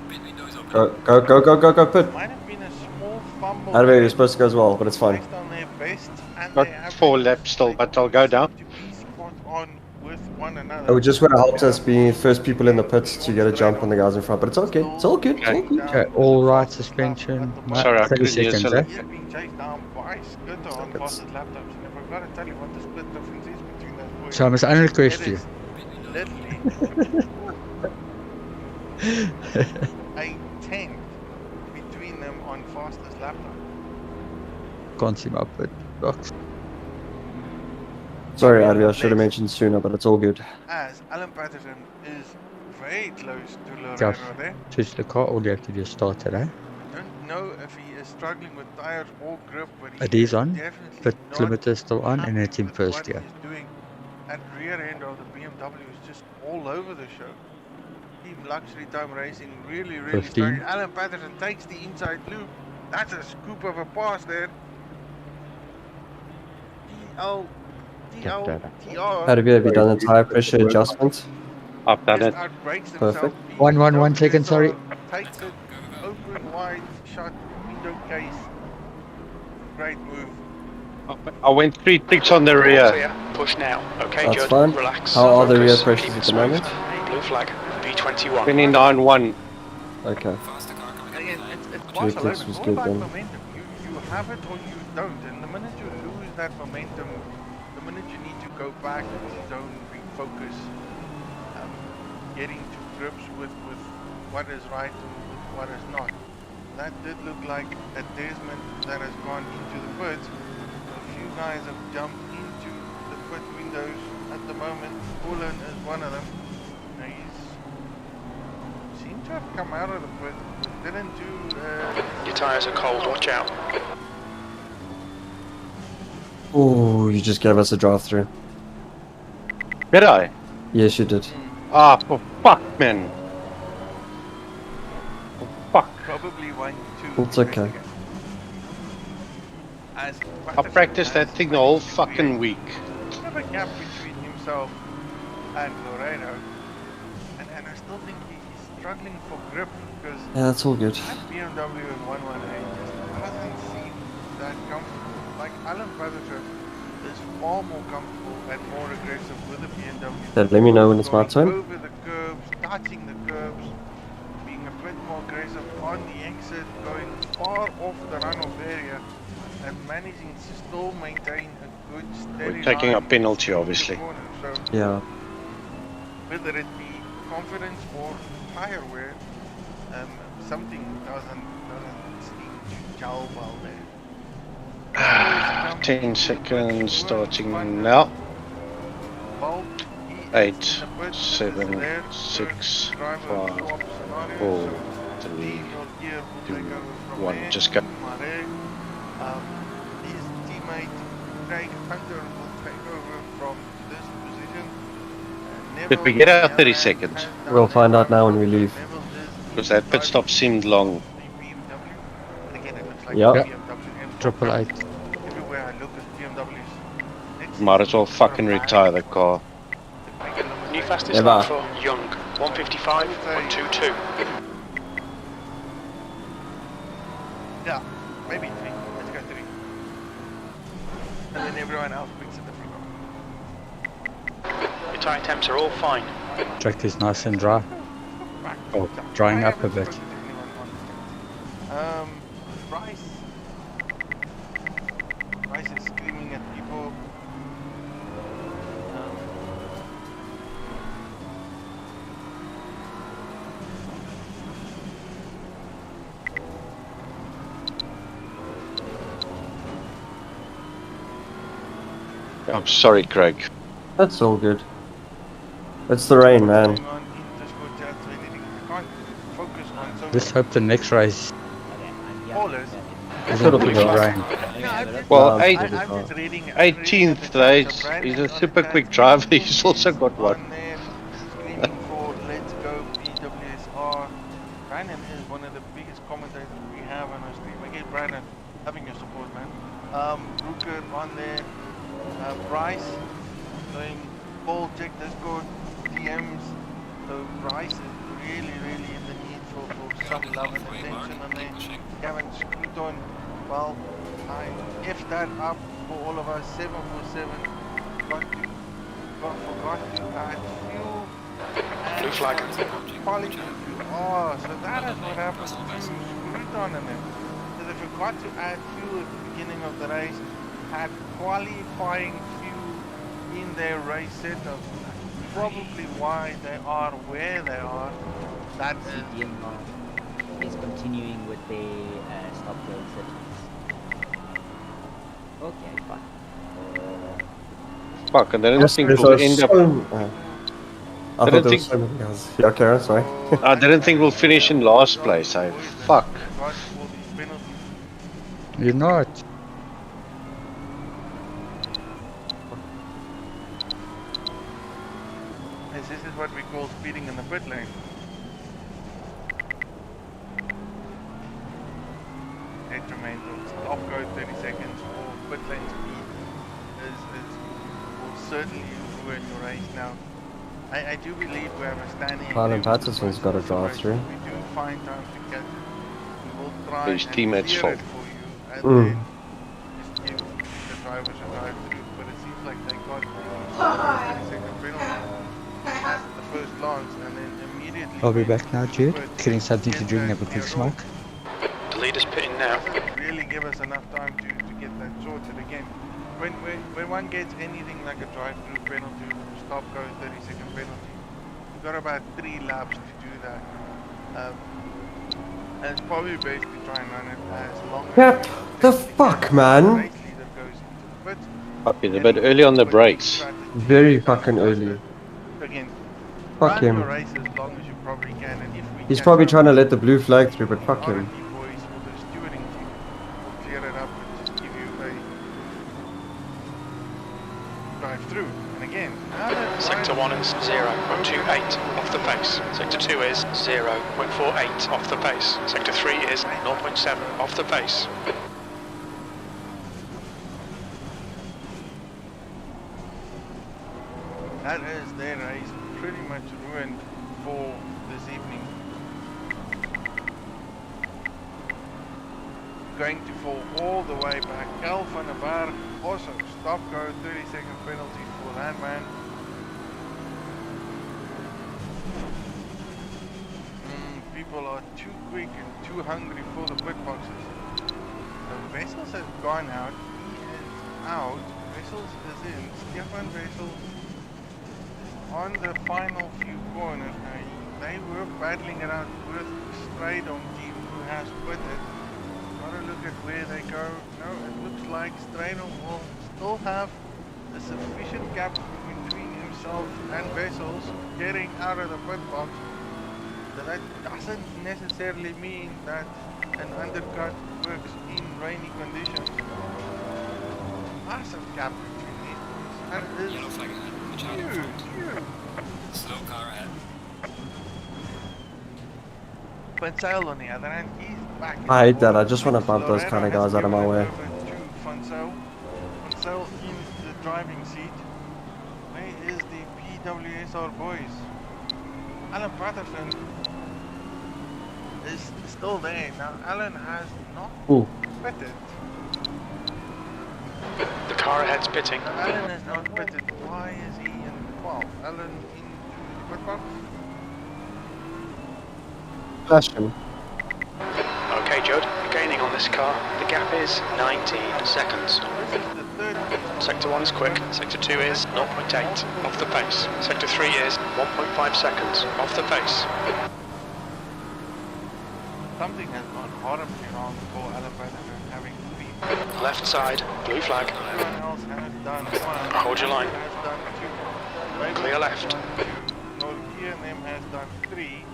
Pit windows open. Go, pit. Might have been a small fumble. Arvi, there you're supposed to go as well, but it's fine. based on their best and Got their 4 average. laps still, They but I'll go down. seem to be spot on with one another. It would just would have helped us be first people in the pits to get a jump on the guys in front, but it's okay. It's all good. It's all good. Okay, all right, suspension. Sorry, I 30 couldn't hear seconds, so- eh? He is being chased down by Skitter on fastest laptops, and if I've got to tell you what the split difference is between those boys, So I must only request it you. is literally a tenth between them on fastest laptop. Can't see my pit box. Sorry, Arvi, I should have mentioned sooner, but it's all good. As Alan Patterson is very close to Laredo Just there. switch the car, all you have to do is start it, eh? I don't know if he is struggling with tires or grip, but he It is on, definitely pit not limiter is still on, and it's in with first what gear. he's doing. At rear end of the BMW is just all over the show. Team Luxury Time Racing really 15. struggling. Alan Patterson takes the inside loop. That's a scoop of a pass there. TR. Arvi, have you done the tire pressure adjustment? I've done it. Outbreaks Perfect. himself. 1 second, sorry. Takes it, open wide, shot, window case. Great move. I went 3 ticks on the rear. Clear. Push now. Okay, That's Jude. fine. Relax. How are the rear Focus. pressures Keep at it the moment? smooth. Blue flag. V21. 29.1. Okay. Faster car coming up Again, the line. it's Two Barcelona. clicks It's was all good about then. momentum. You have it or you don't. And the minute you lose that momentum, the minute you need to go back to zone, refocus, getting to grips with what is right and with what is not. That did look like a Desmond that has gone into the pits. A few guys have jumped into the pit windows at the moment. Cullen is one of them. Now he's seemed to have come out of the pit, but didn't do. Your tyres are cold. Watch out. Oh, you just gave us a drive through. Did I? Yes, you did. Ah, for fuck, man. For fuck. Probably 1-2. It's okay. As I practiced that thing the whole fucking week. A bit of a gap between himself and Laredo. And I still think he's struggling for grip because Yeah, that's all good. that BMW in 118 just doesn't seem that comfortable. Like Alan Brothership is far more comfortable and more aggressive with the BMW. Then let me know when it's my Going turn. over the curbs, touching the curbs, being a bit more aggressive on the exit, going far off the runoff area, and managing to still maintain a good steady We're taking a line penalty, through the obviously. corner. So Yeah. whether it be confidence or tire wear, something doesn't seem to gel well there. 10 seconds starting now. 8, 7, 6, 5, 4, 3, 2, 1. Just go. His teammate Craig Hunter will take over from this position. Did we get our 30 seconds? We'll find out now when we leave. Because that pit stop seemed long. Yeah. Triple 8. Everywhere I look at BMWs. Might as well fucking retire the car. New fastest Eva. lap for Young, 155.122. Yeah, maybe 3. Let's go 3. And then everyone else picks at the front. Your tyre temps are all fine. Track is nice and dry. Oh, drying up a bit. Bryce is screaming at people. I'm sorry, Craig. That's all good. It's the rain, man. Let's hope the next race It'll be isn't alright. rain. Well, No, 18th days. He's a super quick driver. He's also got one. Screaming for let's go BWSR. Brandon is one of the biggest commentators we have on our stream. Again, Brandon, having your support, man. Rooker on there. Bryce doing ball check Discord DMs. So Bryce is really in the need for some love and attention on there. Gavin Scruton, well, I F that up for all of us. 747 forgot to add fuel. Blue flag. Quality fuel. Oh, so that is what happened to Scruton and them. So they forgot to add fuel at the beginning of the race. Had qualifying fuel in their race setup. Probably why they are where they are. That is is continuing with their stop go settings. Okay, fine. Fuck, and I didn't think There's we'll end up. I I thought didn't there was think. so many guys. Yeah, Karen, sorry. I didn't think we'll finish in last place. I fuck. You're not. This is what we call speeding in the pit lane. Detrimental. Stop go 30 seconds or pit lane speed will certainly ruin your race now. I do believe we have a standing. Colin Patterson's got a drive through. We do find time to catch it. We will try His and teammates' clear fault. it for you and Mm. then just give the drivers a drive through. But it seems like they got the 30-second penalty at the first launch and then immediately. I'll be back now, Jude. Getting something to drink, have a quick smoke. The leader's pitting now. Really give us enough time to get that sorted again. When one gets anything like a drive-through penalty, stop go 30-second penalty, you've got about 3 laps to do that. And it's probably best to try and run it as long Yep. as The fuck, man. the race leader goes into the pits. Fuck, he's a bit early on the brakes. Very fucking early. Again, Fuck run him. your race as long as you probably can, and if we He's can, probably trying to let the blue flag through, but fuck R&D him. boys or the stewarding team will clear it up and just give you a drive through. And again, now that Sector is 0.28 off the pace. Sector 2 is 0.48 off the pace. Sector 3 is 0.7 off the pace. That is their race pretty much ruined for this evening. Going to fall all the way back. Cal van der Berg also stop go, 30-second penalty for that man. People are too quick and too hungry for the pit boxes. So Wessels has gone out. He is out. Wessels is in. Stefan Wessels on the final few corners. Now, they were battling it out with Straydom team who has quitted. Gotta look at where they go. No, it looks like Straydom will still have a sufficient gap between himself and Wessels getting out of the pit box. So that doesn't necessarily mean that an undercut works in rainy conditions. Massive gap between these boys. That is Yellow flag ahead. Watch out in front. huge. Slow car ahead. Funsail on the other hand, he's back. I hate that. I just want to bump those kind of guys out of my way. Funsail in the driving seat. Where is the PWSR boys? Alan Patterson is still there. Now Alan has not pitted. The car ahead's pitting. Now, Alan has not pitted. Why is he in 12? Alan into the pit box? Flashing. Okay, Jude, you're gaining on this car. The gap is 19 seconds. This is the third. Sector 1's quick. Sector 2 is 0.8 off the pace. Sector 3 is 1.5 seconds off the pace. Something has gone horribly wrong for Alan Patterson having to be. Left side, blue flag. Everyone else has done one. Hold your line. Has done two. Clear left. Norkia and them has done 3.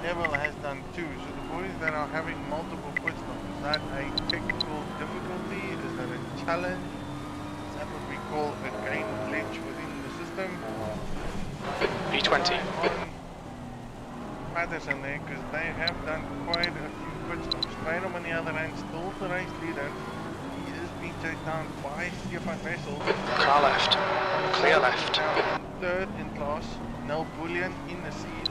Neville has done 2. So the boys that are having multiple pit stops, is that a technical difficulty? Is that a challenge? Is that what we call a game glitch within the system? P20. On Patterson there, because they have done quite a few pit stops. Straydom on the other hand, still the race leader. He is being taken down by Stefan Wessels. Car left. Clear left. Now in third in class, no Bullion in the seat.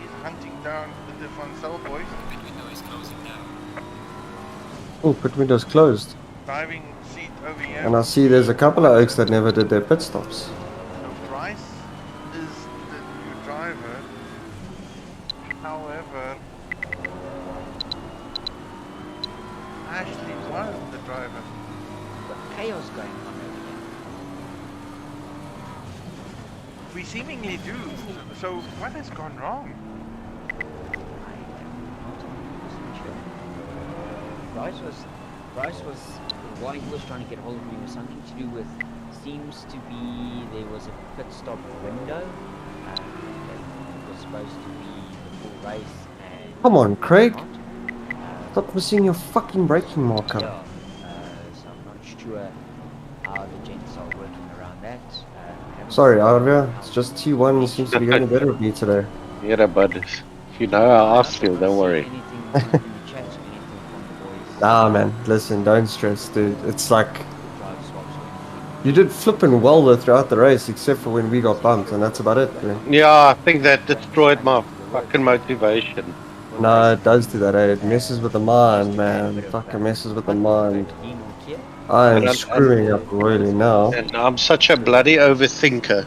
He's hunting down the Funsail boys. Pit window is closing now. Oh, pit window's closed. Driving seat over here. And I see there's a couple of oaks that never did their pit stops. So Bryce is the new driver. However, Ashley was the driver. Got chaos going on over here. We seemingly do. So what has gone wrong? I am not 100% sure. Bryce was what he was trying to get hold of me was something to do with, seems to be there was a pit stop window that was supposed to be the full race and Come on, Craig. not. Stop missing your fucking braking marker. Yeah, so I'm not sure how the gents are working around that. Haven't Sorry, seen Arvia. how- It's just T1 seems to be getting better with me today. Yeah, but if you know how I feel, don't worry. Anything in the chat, anything from the boys. Nah, man. Listen, don't stress, dude. It's like Drive swaps or anything. you did flipping well though throughout the race, except for when we got bumped, and that's about it. Man. Yeah, I think that destroyed my fucking motivation. No, it does do that. Eh? It messes with the mind, man. It fucking messes with the mind. Keen on Kia. I am And- screwing up royally now. And I'm such a bloody overthinker.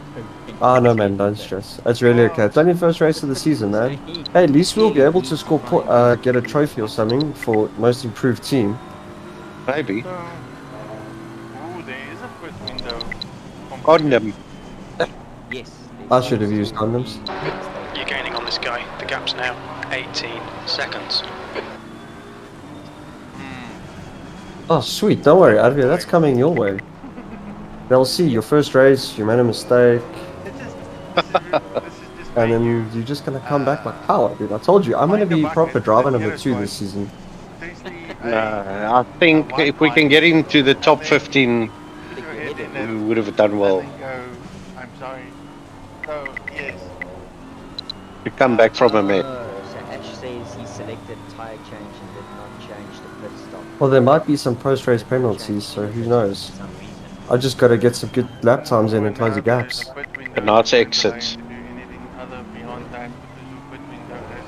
Oh no, man, don't stress. It's really okay. It's only the first race of the season, man. Hey, at least we'll be able to score, get a trophy or something for most improved team. Maybe. So, there is a pit window. Condom. Yes. I should have used condoms. You're gaining on this guy. The gap's now 18 seconds. Oh, sweet. Don't worry, Arvia. That's coming your way. They'll see your first race, you made a mistake, This is just and then you're just gonna come back like power, dude. I told you, I'm gonna be proper driver number 2 this season. I think if we can get into the top 15, we would have done well. I'm sorry. So So yes. You come back from a mess. So Ash says he selected tyre change and did not change the pit stop. Well, there might be some post-race penalties, so who knows? For some reason. I just got to get some good lap times in and close the gaps. Bernard's exits. To do anything other beyond that because your pit window has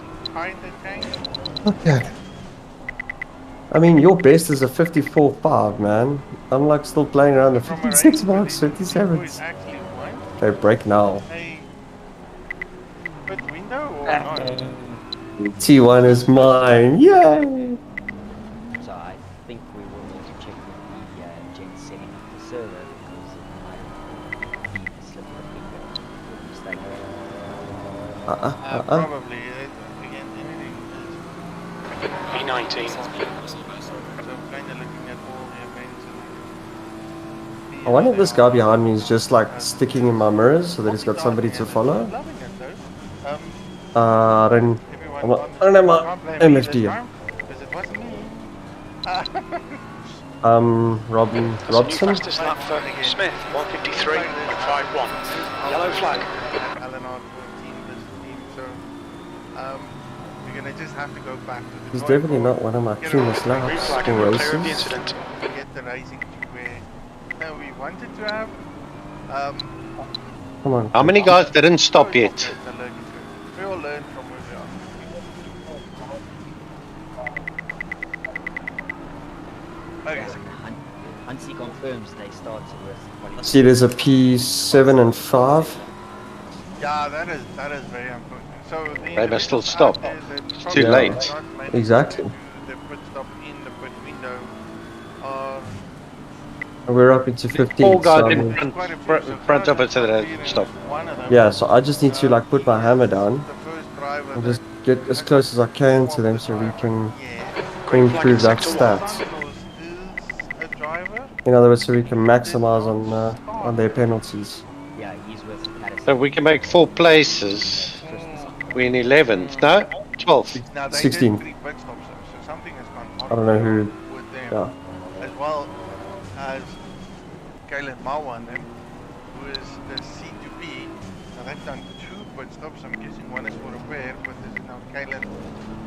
kinda changed. Okay. I mean, your best is a 54.5, man. I'm like still playing around the 56 marks, 57s. Actually won Okay, break now. a pit window or not? T1 is mine. Yay! So I think we will need to check with the gent setting up the server because it might be a slip of the finger or mistake. Probably. Again, anything is B19. so kind of looking at all the events. And I wonder if this guy behind me is just like sticking in my mirrors so that he's got somebody to follow. I'm loving it though. I don't know my MFD. Because it wasn't me. Robin That's a new Robson. fastest lap for Smith, 153.51. Yellow flag. LNR team, this team, so we're gonna just have to go back to the He's drawing definitely board, not one of my get cleanest a Green laps flag or and clear of the races. incident. get the racing to where we wanted to have. Come on. How many guys didn't stop we yet? all learn from where we are. Okay, so Hansi confirms they started with qualifying. See, there's a P7 and 5. yeah, that is very important. So the They must still stop. It's too Yeah. late. Exactly. The pit stop in the pit window are We're up into 15. Four guys So I in mean, front of it so that they stop. one of them. yeah, so I just need to like put my hammer down The first driver and just get as close as I can to them so we can Green flag in improve that sector 1. stats. is a driver. In other words, so we can maximize on their penalties. Yeah, he's with Patterson. So we can make 4 places. We're in 11th. No? 12th. Now they 16. did 3 pit stops, so something has gone I don't know who. with them, Yeah. as well as Kalen Mawa and them, who is the C2B. Now they've done 2 pit stops. I'm guessing one is for repair, but there's now Kalen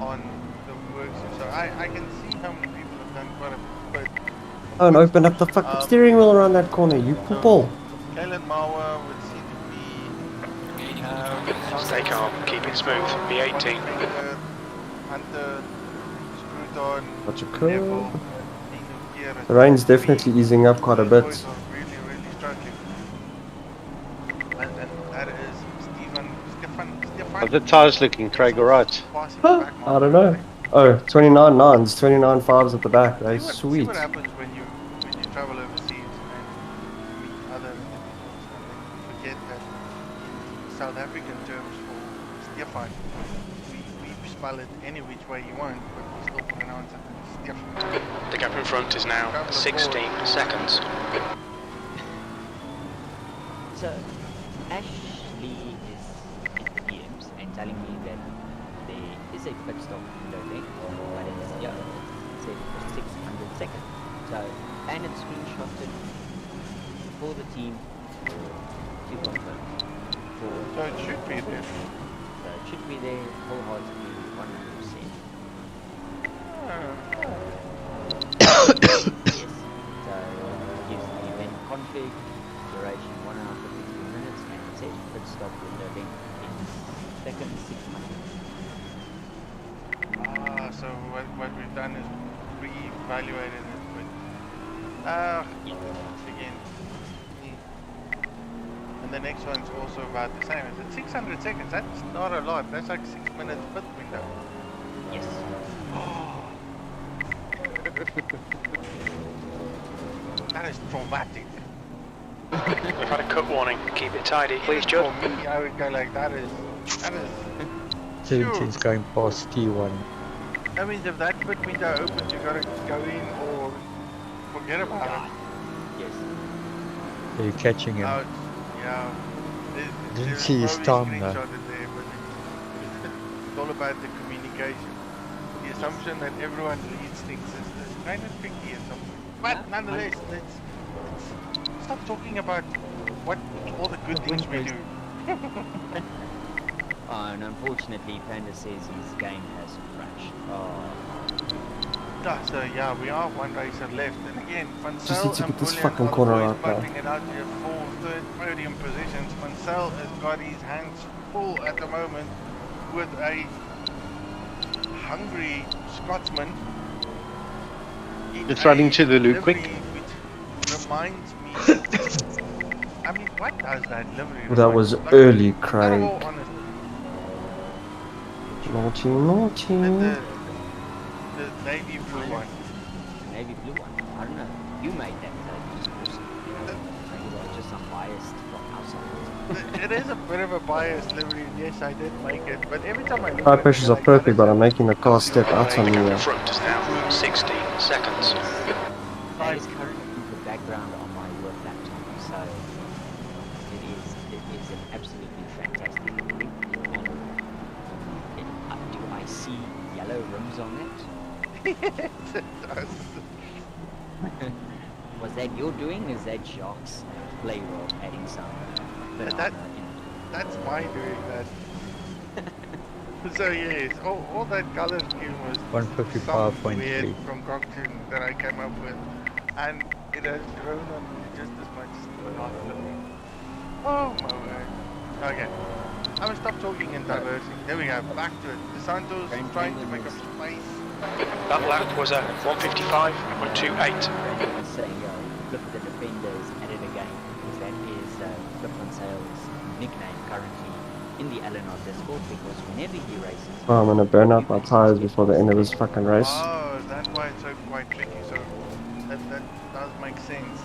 on the works. So I can see how many people have done quite a bit. Oh, and open up the fucking steering wheel around that corner, you poople. Kalen Mawa with C2B. Stay calm, keep it smooth. B18. Hunter, Scruton, Watch your curve. Neville, The rain's definitely easing up quite a bit. Boys are really struggling. And that is Stefan. Are the tires looking, Craig, alright? passing the back I don't know. Oh, 29 nines, 29 fives at the back. They See sweet. what happens when you travel overseas and meet other individuals and then you forget that in South African terms for Stefan, we spell it any which way you want, but we still pronounce it Stefan. The gap in front is now 16 seconds. So Ashley is in the DMs and telling me that there is a pit stop window length, but it's said for 600 seconds. So and it's screenshotted for the team to confirm. So it should be there. So it should be there wholeheartedly 100%. Yes. So gives the event config, duration 1 hour 52 minutes, and it says pit stop window length in seconds 600. So what we've done is re-evaluated it with again. And the next one's also about the same. It's at 600 seconds. That's not a lot. That's like 6 minutes pit window. Yes. That is traumatic. We've had a cut warning. Keep it tidy, please, Jude. For me, I would go like that is 17's going past T1. that means if that pit window opens, you gotta go in or forget about it. Yes. Are you catching him? Out. Yeah. Didn't see his time though. There, but it's all about the communication. The assumption that everyone reads things is kind of tricky at some point. But nonetheless, let's stop talking about what all the good things we do. Oh, and unfortunately, Panda says his game has crashed. Oh. So yeah, we are one racer left, and again, Van Just need Zyl to and get this Bullion fucking are the corner boys right now. battling it out here for third podium positions. Van Zyl has got his hands full at the moment with a hungry Scotsman. It's running to the loop quick. Which reminds me, I mean, what does that livery That remind was me? Like, early, out of Craig. all honesty, Naughty, naughty. the navy blue one. The navy blue one. I don't know. You made that. Maybe that was just some biased from outside. It is a bit of a biased livery. Yes, I did make it, but every time I look Tire at pressures it, are perfect, but I'm making the car step out on The me. gap in front is now 60 seconds. That is currently the background on my work laptop, so it is an absolutely fantastic livery. And do I see yellow rims on it? Yes, it does. Was that your doing? Is that Jacques' flavor of adding some banana in? That's my doing that. So yes, all that color scheme was some 155.3. weird concoction that I came up with, and it has grown on me just as much as the last livery. Oh my word. Okay, I'm gonna stop talking and diversing. There we go, back to it. DeSantos trying to make up space. That lap was a 155.28. Saying, flip the defenders at it again, because that is Flip Van Zy's nickname currently in the LNR Discord, because whenever he races... Oh, I'm gonna burn out my tires before the end of this fucking race. Oh, that's why it's so quite tricky. So that does make sense.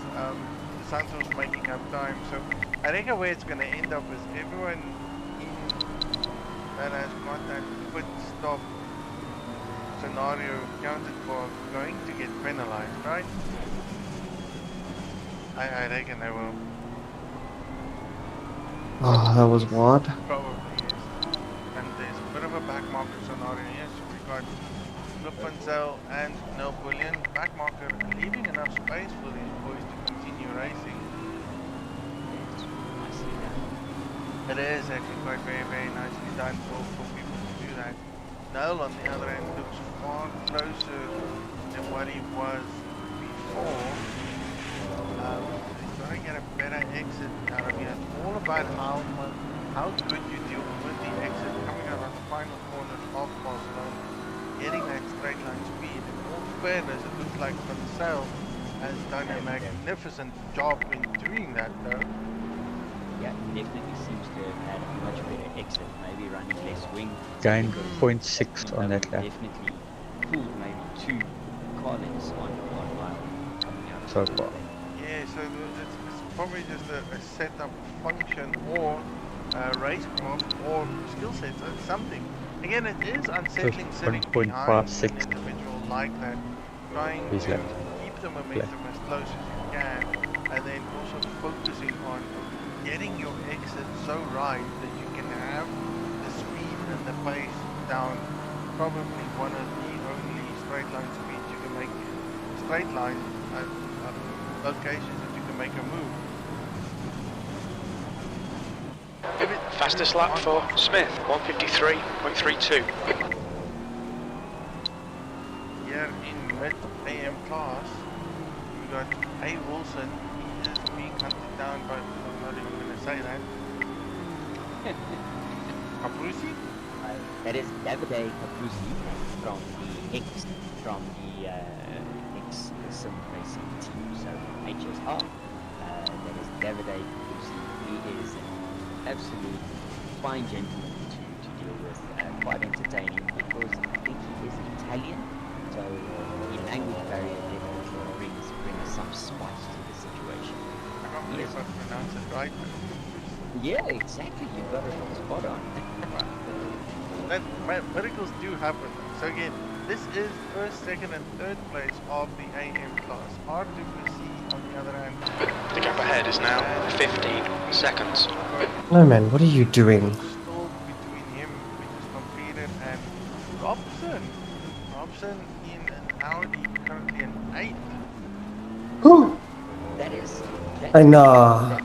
Santos making up time. So I think where it's going to end up is everyone that has got that pit stop scenario counted for going to get penalized, right? I reckon they will. Oh, that was what? Probably yes. And there's a bit of a back marker scenario. Yes, we got Flip Van Zyl and No Bullion back marker, leaving enough space for these boys to continue racing. I see that. It is actually quite very nicely done for people to do that. Noel on the other end looks far closer than what he was before. He's got to get a better exit out of here. It's all about how good you deal with the exit coming out of the final corner of Barcelona, getting that straight line speed. In all fairness, it looks like Van Zyl has done a magnificent job in doing that though. Yeah, definitely seems to have had a much better exit, maybe running less wing. Gained because 0.6 on that lap. Definitely pulled maybe 2 car lengths on mile coming out. So far. Yeah, so it's probably just a setup function or racecraft or skill set, something. Again, it is unsettling sitting 1.56. behind an individual like that, trying He's to left. keep the momentum as close as you can, and then also focusing on getting your exit so right that you can have the speed and the pace down probably one of the only straight line speeds you can make, straight line locations that you can make a move. Fastest lap for Smith, 153.32. Here in mid AM class, we got A. Wilson. He is being hunted down, but I'm not even going to say that. Caprusi? That is Davide Capuzzi from the X Sim Racing team, so HSR. That is Davide Capuzzi. He is an absolute fine gentleman to deal with, quite entertaining because I think he is Italian, so the language barrier definitely brings some spice to the situation. I can't believe I pronounced it right. Yeah, exactly. You got it spot on. That miracles do happen. So again, this is first, second, and third place of the AM class. R2C on the other hand. The gap ahead is now 15 seconds. No man, what are you doing? Stalled between him, which is completed, and Robson. Robson in an Audi, currently an 8th. Whew. That is. I know.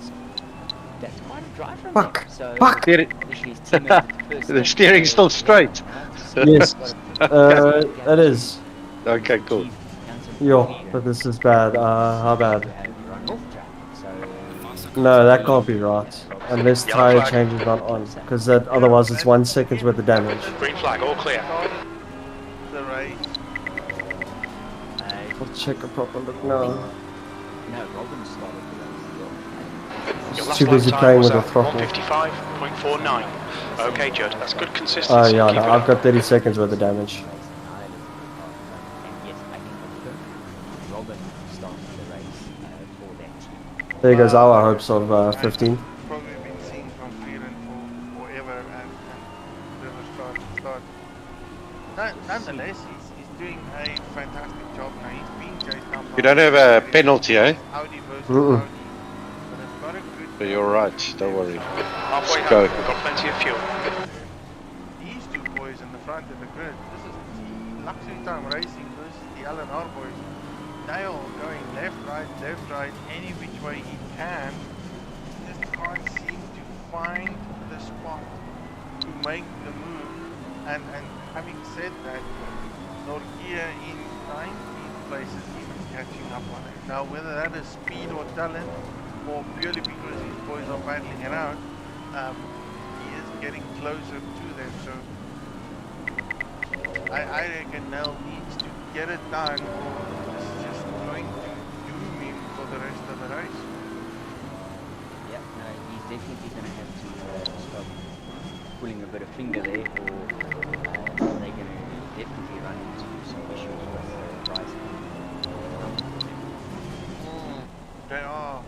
That's quite a drive from Fuck. him. So So Fuck! obviously his teammate did the first The stint, steering's so, still straight. Yes. It is. Okay, cool. Yo, but this is bad. How bad? Run off track. So No, that can't be right. Unless Yellow tire flag. change is not on. Because that otherwise it's 1 second's worth of damage. Green flag, all clear. The race. I'll check a proper look now. No, Robin started the race. Your Just last too busy lap time playing was with the throttle. 155.49. Okay, Judd, that's good Oh consistency. yeah, Keep no, it I've up. got 30 seconds worth of damage. And yes, I think Robin started the race for that team. There goes our hopes of 15. Probably been seeing from Cleveland for forever and never start. Nonetheless, he's doing a fantastic job now. He's being chased down by You don't have a penalty, eh? Audi versus Mm-mm. Audi. But it's got a good But you're right, don't worry. Halfway Let's home, go. we've got plenty of fuel. These two boys in the front of the grid. This is the luxury time racing versus the LNR boys. They are going left, right, any which way he can. He just can't seem to find the spot to make the move. And having said that, Norgia in 19th place is even catching up on it. Now whether that is speed or talent, or purely because these boys are battling it out, he is getting closer to them. So I reckon Nell needs to get it done, or this is just going to doom him for the rest of the race. Yeah, no, he's definitely going to have to stop pulling a bit of finger there, or they're going to definitely run into some issues with pricing. They are.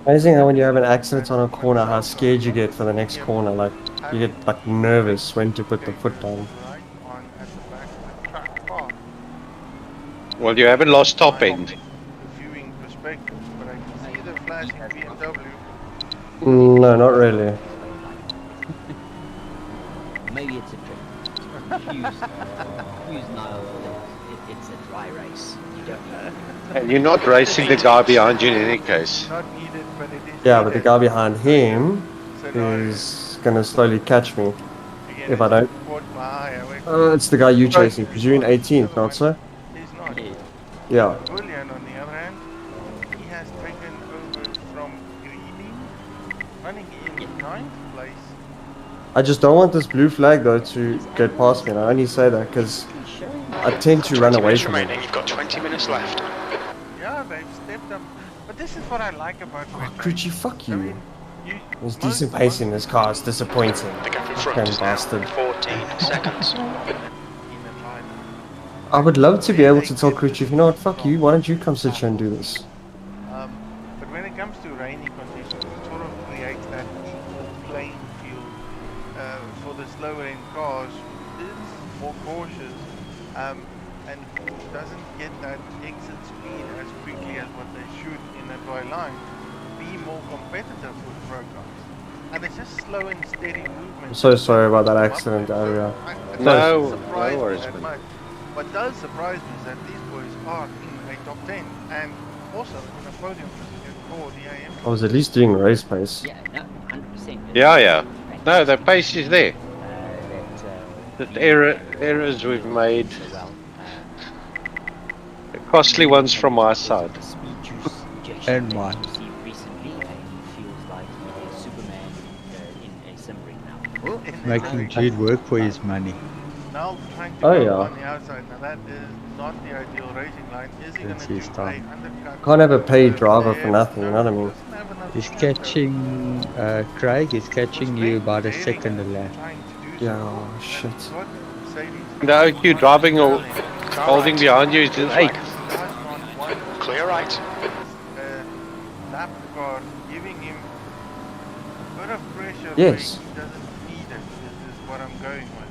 Amazing how when you have an accident on a corner, how scared you get for the next corner. Like, you get like nervous when to put the foot down. Right on at the back of the track car. Well, you haven't lost top end. The viewing perspective, but I can see the flashing BMW. No, not really. Maybe it's a trick. Confuse Niall. It's a dry race. You don't need it. And you're not racing the guy behind you in any case. Not needed, but it is. Yeah, but the needed. guy behind him Scenario. is gonna slowly catch me. Again, if I don't. it's caught by away. It's the guy you chasing, because you're in 18th, not so? He's not. Yeah. Julian, on the other hand, he has taken over from Greeny, running in 9th place. I just don't want this blue flag though to get past me, and I only say that because I tend to run 20 away minutes from remaining, him. you've got 20 minutes left. Yeah, they've stepped up. But this is what I like about Oh, Red Cruchy, fuck I you. mean, There's decent pace in this car, it's disappointing. The gap in front Fucking is now bastard. 14 seconds. I would love to be able to tell Cruchy, you know what, fuck you, why don't you come sit here and do this? But when it comes to rainy conditions, it sort of creates that equal playing field for the slower end cars who is more cautious and who doesn't get that exit speed as quickly as what they should in a dry line, be more competitive with pro cars. And it's just slow and steady movement. I'm so sorry about that accident area. No worries, worries, man. What does surprise me is that these boys are in a top 10 and also in a podium position for the AM. I was at least doing race pace. Yeah, no, 100%. Yeah. No, the pace is there. That The errors we've made. The costly ones from our side. And mine. Recently, he feels like he is Superman in a sim ring now. Making Jude work for his money. Now trying to Oh, go yeah. on the outside. Now that is not the ideal racing line. Is he going That's to his do time. a undercut? Can't have a paid driver for nothing, you know what I mean? Doesn't have enough He's fuel, so catching, Craig is catching you about a second a lap. trying to do Yeah, so. oh, And shit. it's what Mercedes No, you driving or holding behind you is an 8. starts on one Clear right. lap car, giving him a bit of pressure Yes. where he doesn't need it. This is what I'm going with.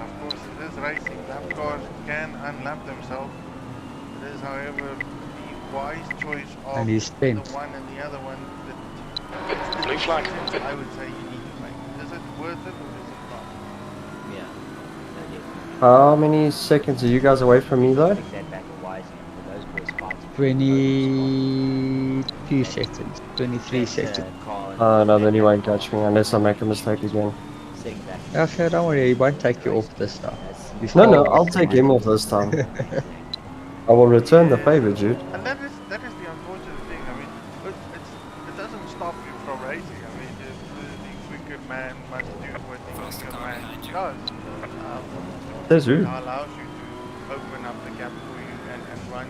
Of course, it is racing. Lap cars can unlap themselves. It is, however, the wise choice of And he's the 10th. one and the other one that Blue flag. I would say you need to make. Is it worth it or is it not? Yeah. No, definitely. How many seconds are you guys away from me though? Take that back wisely for those boys fighting. 22 seconds, 23 seconds. No, then he won't catch me unless I make a mistake again. Sitting back. Okay, don't worry, he won't take you off this time. He's No, far I'll off take from him you. off this time. I will return the favor, Jude. And that is the unfortunate thing. I mean, it doesn't stop you from racing. I mean, the quicker man must do what the quicker man does. There's Jude. It allows you to open up the gap for you and run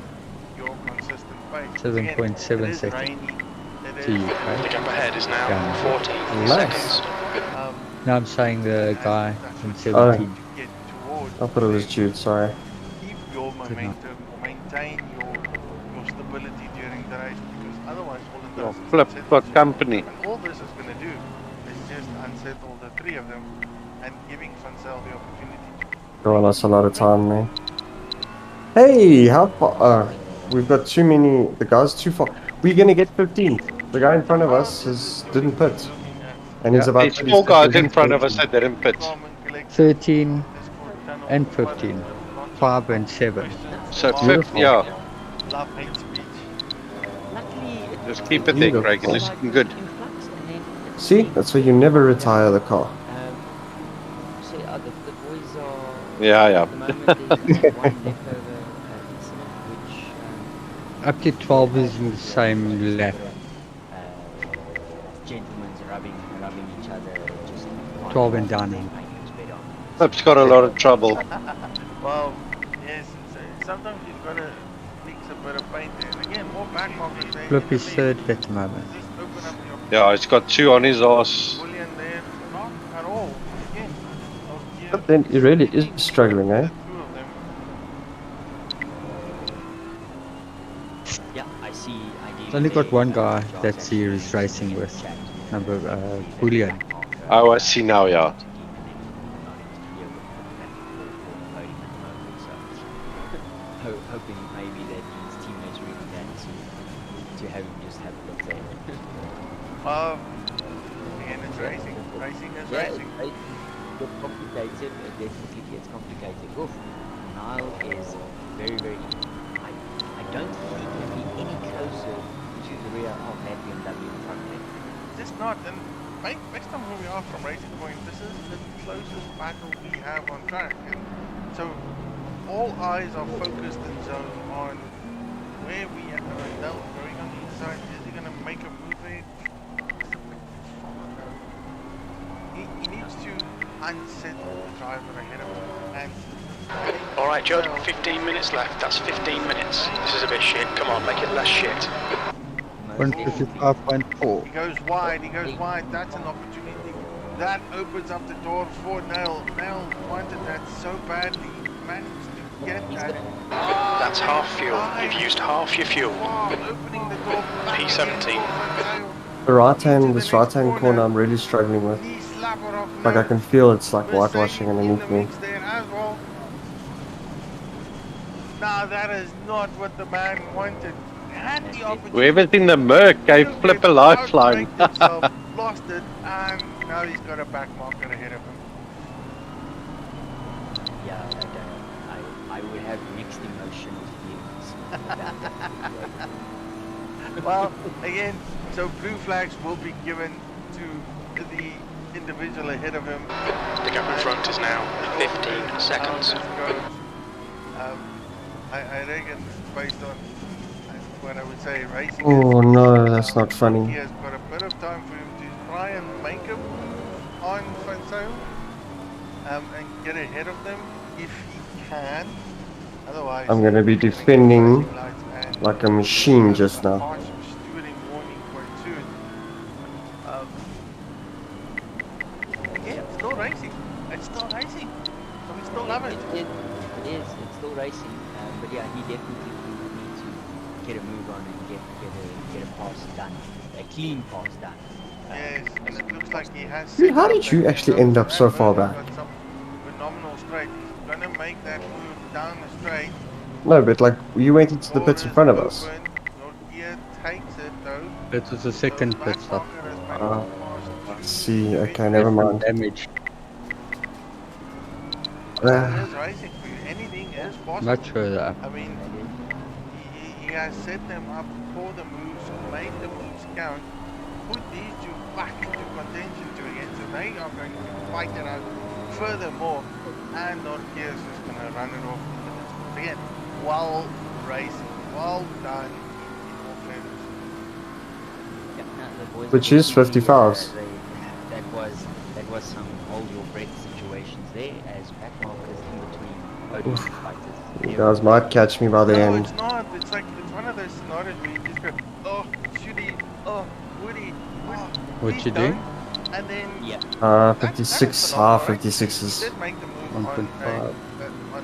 your consistent pace. 7.7 it is seconds. rainy. It To is you, right? The gap ahead is now Yeah. 14 Nice. seconds. No, I'm saying the guy from what 17. you get towards. I thought it was Jude, sorry. Keep your enough. momentum, maintain your stability during the race, because otherwise all it Your does is flip unsettle got you. company. And all this is going to do is just unsettle the three of them and giving Vancel the opportunity to. Oh, that's a lot of time, man. Hey, how far? We've got too many. The guy's too far. We're gonna get 15. The guy in front of us didn't pit, and he's Yeah. about There's 30 four guys seconds in front of us 14. that didn't pit. 13 and 15. 5 and 7. So Beautiful. yeah, Love hate speech. Luckily, just keep it there, Beautiful. Craig. It's looking good. See, that's why you never retire the car. So the boys are. Yeah, yeah. At the moment, there's one leftover incident, which Up to 12 is in the same lap. gentlemen's rubbing each other. Just 12 and down. Flip's got a lot of trouble. Well, yes, sometimes you've got to mix a bit of paint there. And again, more back markers there. Flip is third at the moment. Just open up your Yeah, he's got 2 on his ass. bullion there. Not at all. Again, But then he really is struggling, eh? two of them. Yeah, I see. He's only got one guy that's here he's racing with. Number Bullion. Oh, I see now, yeah. Hoping maybe that his teammates really that to have him just have a look there. Again, it's racing. Racing is Yeah, racing. it gets complicated. It definitely gets complicated. Oof, Nile is very, very. I don't think he can be any closer to the rear of that BMW in front of him. Just not. And based on where we are from Racing Point, this is the closest battle we have on track. And so all eyes are focused in zone on where we are. Now going on the inside. Is he going to make a move there? He needs to unsettle the driver ahead of him. And Alright, Jude, 15 minutes left. That's 15 minutes. This is a bit shit. Come on, make it less shit. 155.4. he goes wide, that's an opportunity. That opens up the door for Nevile. Nevile wanted that so badly, managed to get that. That's half fuel. You've used half your fuel. Opening the door back P17. This right-hand corner I'm really struggling with. Like I can feel it's like whitewashing underneath me. Nah, that is not what the man wanted. Had the opportunity. Whoever's in the Merc gave Flip a lifeline. Lost it, and now he's got a back marker ahead of him. Yeah, I would have mixed emotions feelings. Well, again, so blue flags will be given to the individual ahead of him. The gap in front is now 15 seconds. I reckon, based on what I would say, racing. Oh no, that's not He funny. has got a bit of time for him to try and make a move on Vancel and get ahead of them if he can. Otherwise, I'm gonna be defending like a machine just now. Harsh stewarding warning quite soon. Yeah, it's still racing. It's still racing. So we still love it. It is. It's still racing. But yeah, he definitely will need to get a move on and get a pass done, a clean pass done. Yes, and it looks like he has. Dude, how did you actually end up so far back? Got some phenomenal straight. He's gonna make that move down the straight. No, but like you went into the pits in front of us. Your gear takes it though. That was the second pit stop. I see. Okay, never mind. Damage. It's racing for you. Anything is possible. Much further up. I mean, he has set them up for the moves, made the moves count, put these two back into contention to again, so they are going to fight it out furthermore, and Norkia is just going to run it off in the distance again. Well racing, well done in all fairness. Yeah, no, the boys Which are is definitely, 55s. That was some hold your breath situations there, as backmarkers in between podium fighters. You guys might catch me by the No, end. it's not. It's like, it's one of those scenarios where you just go, oh, should he, oh, would he, oh, What please you doing? don't. And then, Yeah. that 56, was phenomenal, right? 56s. He did make the move on 1.5.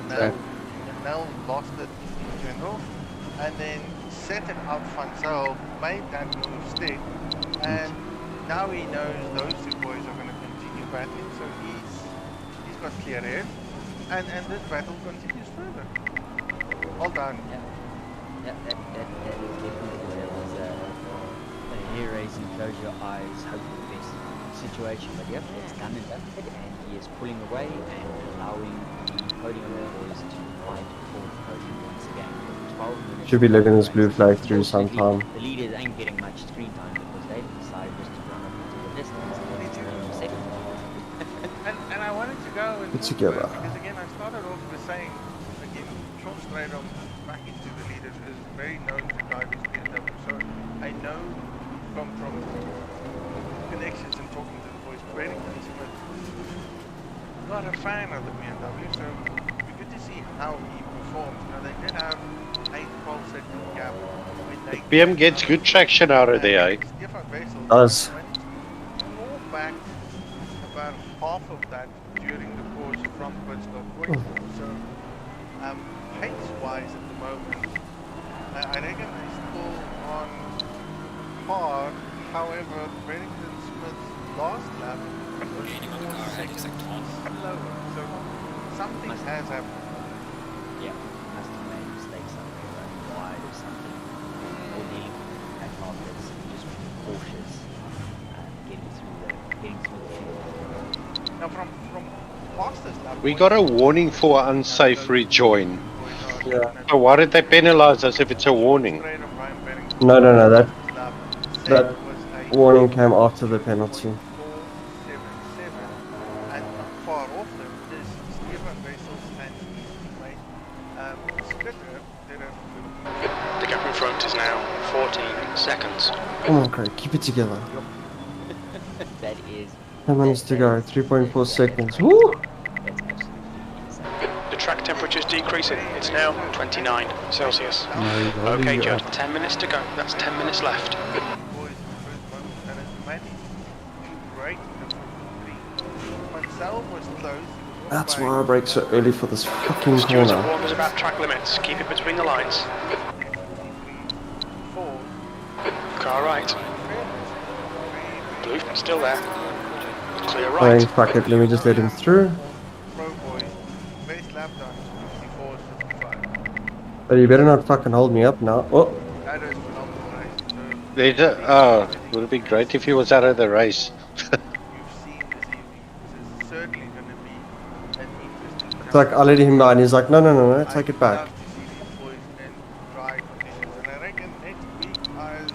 Nell, and Nell lost it in general, and then set it out Fansel, made that move stick, and now he knows those two boys are going to continue battling, so he's got clear air, and this battle continues further. Well done. Yeah, that is definitely, that was a hair-raising, close your eyes, hope for the best situation. But yep, it's done and dusted, and he is pulling away and allowing the podium boys to fight for the podium once again. 12 minutes. Should be letting this blue flag through Unfortunately, sometime. The leaders ain't getting much screen time because they decided just to run up into the distance and stay in second. And I wanted to go and It's talk together. about it, because again, I started off with saying, again, Sean Stradom back into the leaders is very known to drive his BMW, so I know from connections and talking to the boys very closely, but not a fan of the BMW, so it'd be good to see how he performs. You know, they did have 8-12-second gap when they BM gets good traction out of there, eh? Stefan Wessel Does. managed to claw back about half of that during the course from pit stop point. So, pace-wise at the moment, I reckon they're still on par. However, Bennington Smith's last lap was 4 seconds slower. So, something has happened. Yeah, must have made mistakes somewhere, running wide or something. Or dealing with that markers, just being cautious, getting through the field. Now, from fastest lap We point, got a warning for unsafe rejoin. Yeah. So why did they penalize us if it's a warning? No, that warning came after the penalty. 4.77, and not far off them is Stefan Wessels and his teammate Skitter did a The gap in front is now 14 seconds. Come on, Craig, keep it together. That is 10 minutes to go, 3.4 seconds. Woo! that's absolutely insane. The track temperature is decreasing. It's now 29 Celsius. No, he's holding Okay, you Jude, up. 10 minutes to go. That's 10 minutes left. boys in the first moment, and it's managed to break the first 3. Mansell was close. He was That's off why I brake so early for this fucking Stewards corner. and warmers about track limits. Keep it between the lines. 4. Car right. Blue, still there. Clear Oh, right. fuck it, let me just let him through. Pro boys, best lap time 54.55. But you better not fucking hold me up now. Oh, That is phenomenal race. So They did, oh, it would be great if he was out of the race. you've seen this evening. This is certainly going to be an interesting. it's like I let him by and he's like, no, take it back. Love to see these boys in dry conditions, and I reckon next week as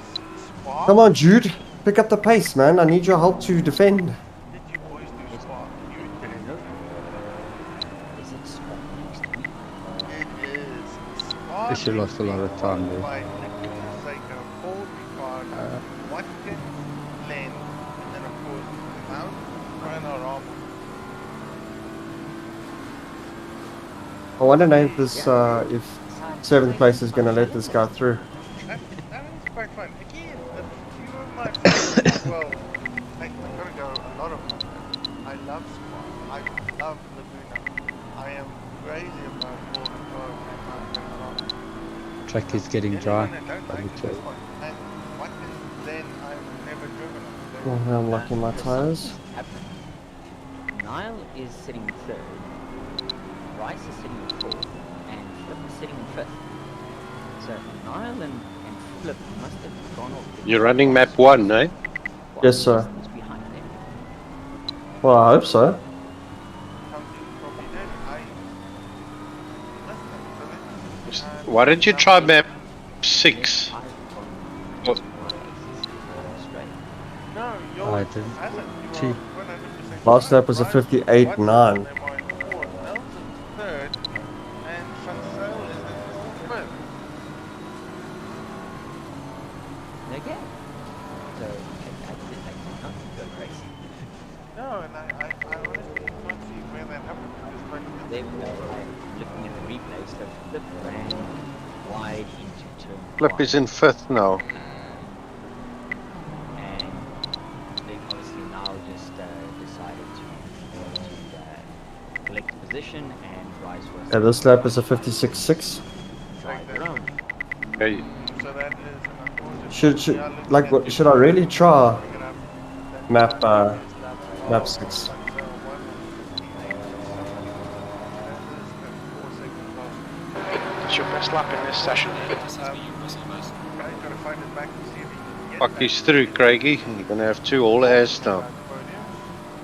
Spa. Come on, Jude, pick up the pace, man. I need your help to defend. Did you boys do Spa? You did. Is it spot next week? It is Spa. They should have lost a lot of time there. By Nicholas Seiko, Paul Ricard, Watkins, Len, and then of course Mount Panorama. I wonder now if this, if 7th place is gonna let this guy through. That is quite fun. Again, a few of my friends as well. I'm gonna go a lot of them. I love Spa. I love Laguna. I am crazy about Paul Ricard and Mount Panorama. Track is getting dry. Anyone that don't I like would it, say. that's fine. And Watkins, then I've never driven on. So Oh, I'm locking my tires. Something's happened. Nile is sitting third, Rice is sitting in fourth, and Flip is sitting in fifth. So Nile and Flip must have gone off. You're running map 1, eh? Yes, sir. Distance behind them. Well, I hope so. something probably did. I listen. So let's Why didn't you try map 6? I've gone What? straight. I didn't hasn't. You see. are 100% Last lap was a right. 58.9. Watson, they are in fourth. Nelson's third, and Chancel is in fifth. Okay. So I did not go crazy. No, and I honestly can't see where that happened because There we go. I'm looking at the replay. So Flip ran wide into turn Flip one. is in fifth now. And they've obviously now just decided to collect position and vice versa. Yeah, this lap is a 56.6. Drive around. Okay. so that is an unfortunate. Should We are looking like at what? the Should I really try bring it up. That map previous lap map of 6? Chancel was on 58 or something. That is a 4-second loss. It's your best lap in this session. This has been your Russell best. Right, gotta find it back to see if he can get Fuck, that. he's through, Craigie. You're gonna have 2 all airs now.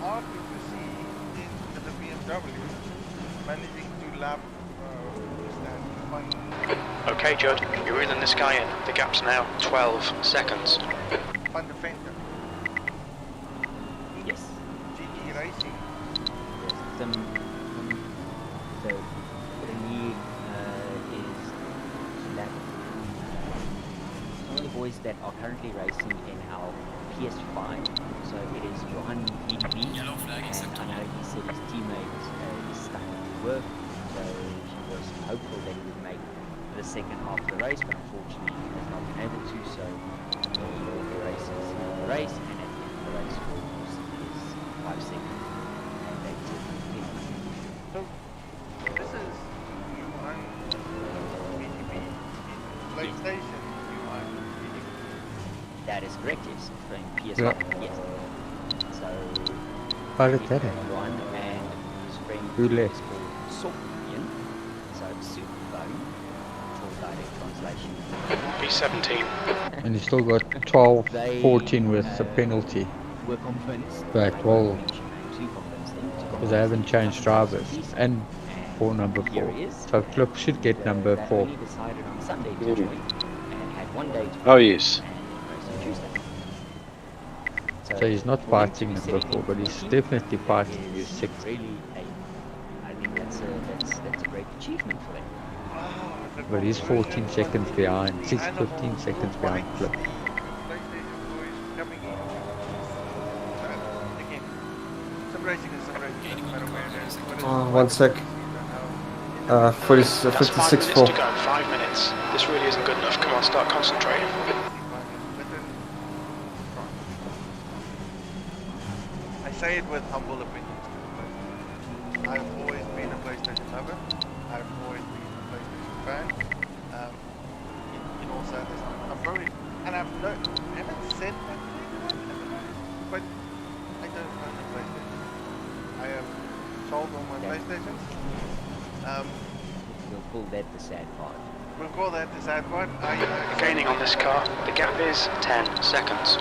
Hard to see in the BMW managing to lap that fun, Okay, Jude, you're reeling this guy in. The gap's now 12 seconds. fun defender. Yes. GG Racing. Some so what I need is that some of the boys that are currently racing in our PS5. So it is Johan BDB, Yellow flag and accepted. I know he said his teammate is stuck at work, so he was hopeful that he would make the second half of the race, but unfortunately he has not been able to. So the race is the race, and at the end of the race, of course, is 5 seconds. And that's it. So this is Johan BDB PlayStation Johan BDB. That is correct, yes. Playing PS1, Yeah. yes. So, How did that happen? one and his friend Who left? is called Sorpian. So, Superbone, for direct translation. P17. And you still got 12, They, 14 with the penalty. We're convinced. Right, I well, won't mention names, we convinced them to because they haven't changed drivers. And for number here 4. he is. So Flip should get number They 4. only decided on Sunday to join and had 1 day to Oh, yes. and race on Tuesday. So he's not for him to fighting be number sitting 4, in but he's 14 definitely fighting his is 6th. really I think that's a great achievement for them. But he's 14 seconds behind, 15 seconds behind Flip. PlayStation boys coming in. Again, some racing is some racing. Doesn't matter where it is. What it is, 1 sec. 40, That's 5 minutes 56.4. to go. 5 minutes. This really isn't good enough. Come on, start concentrating. I say it with humble opinions. I've always been a PlayStation lover. I've always been a PlayStation fan. In all sadness, I'm probably, and I haven't said that to anyone, but I don't own a PlayStation. I have sold all my PlayStations. We'll call that the sad part. We'll call that the sad part. Gaining on this car. The gap is 10 seconds.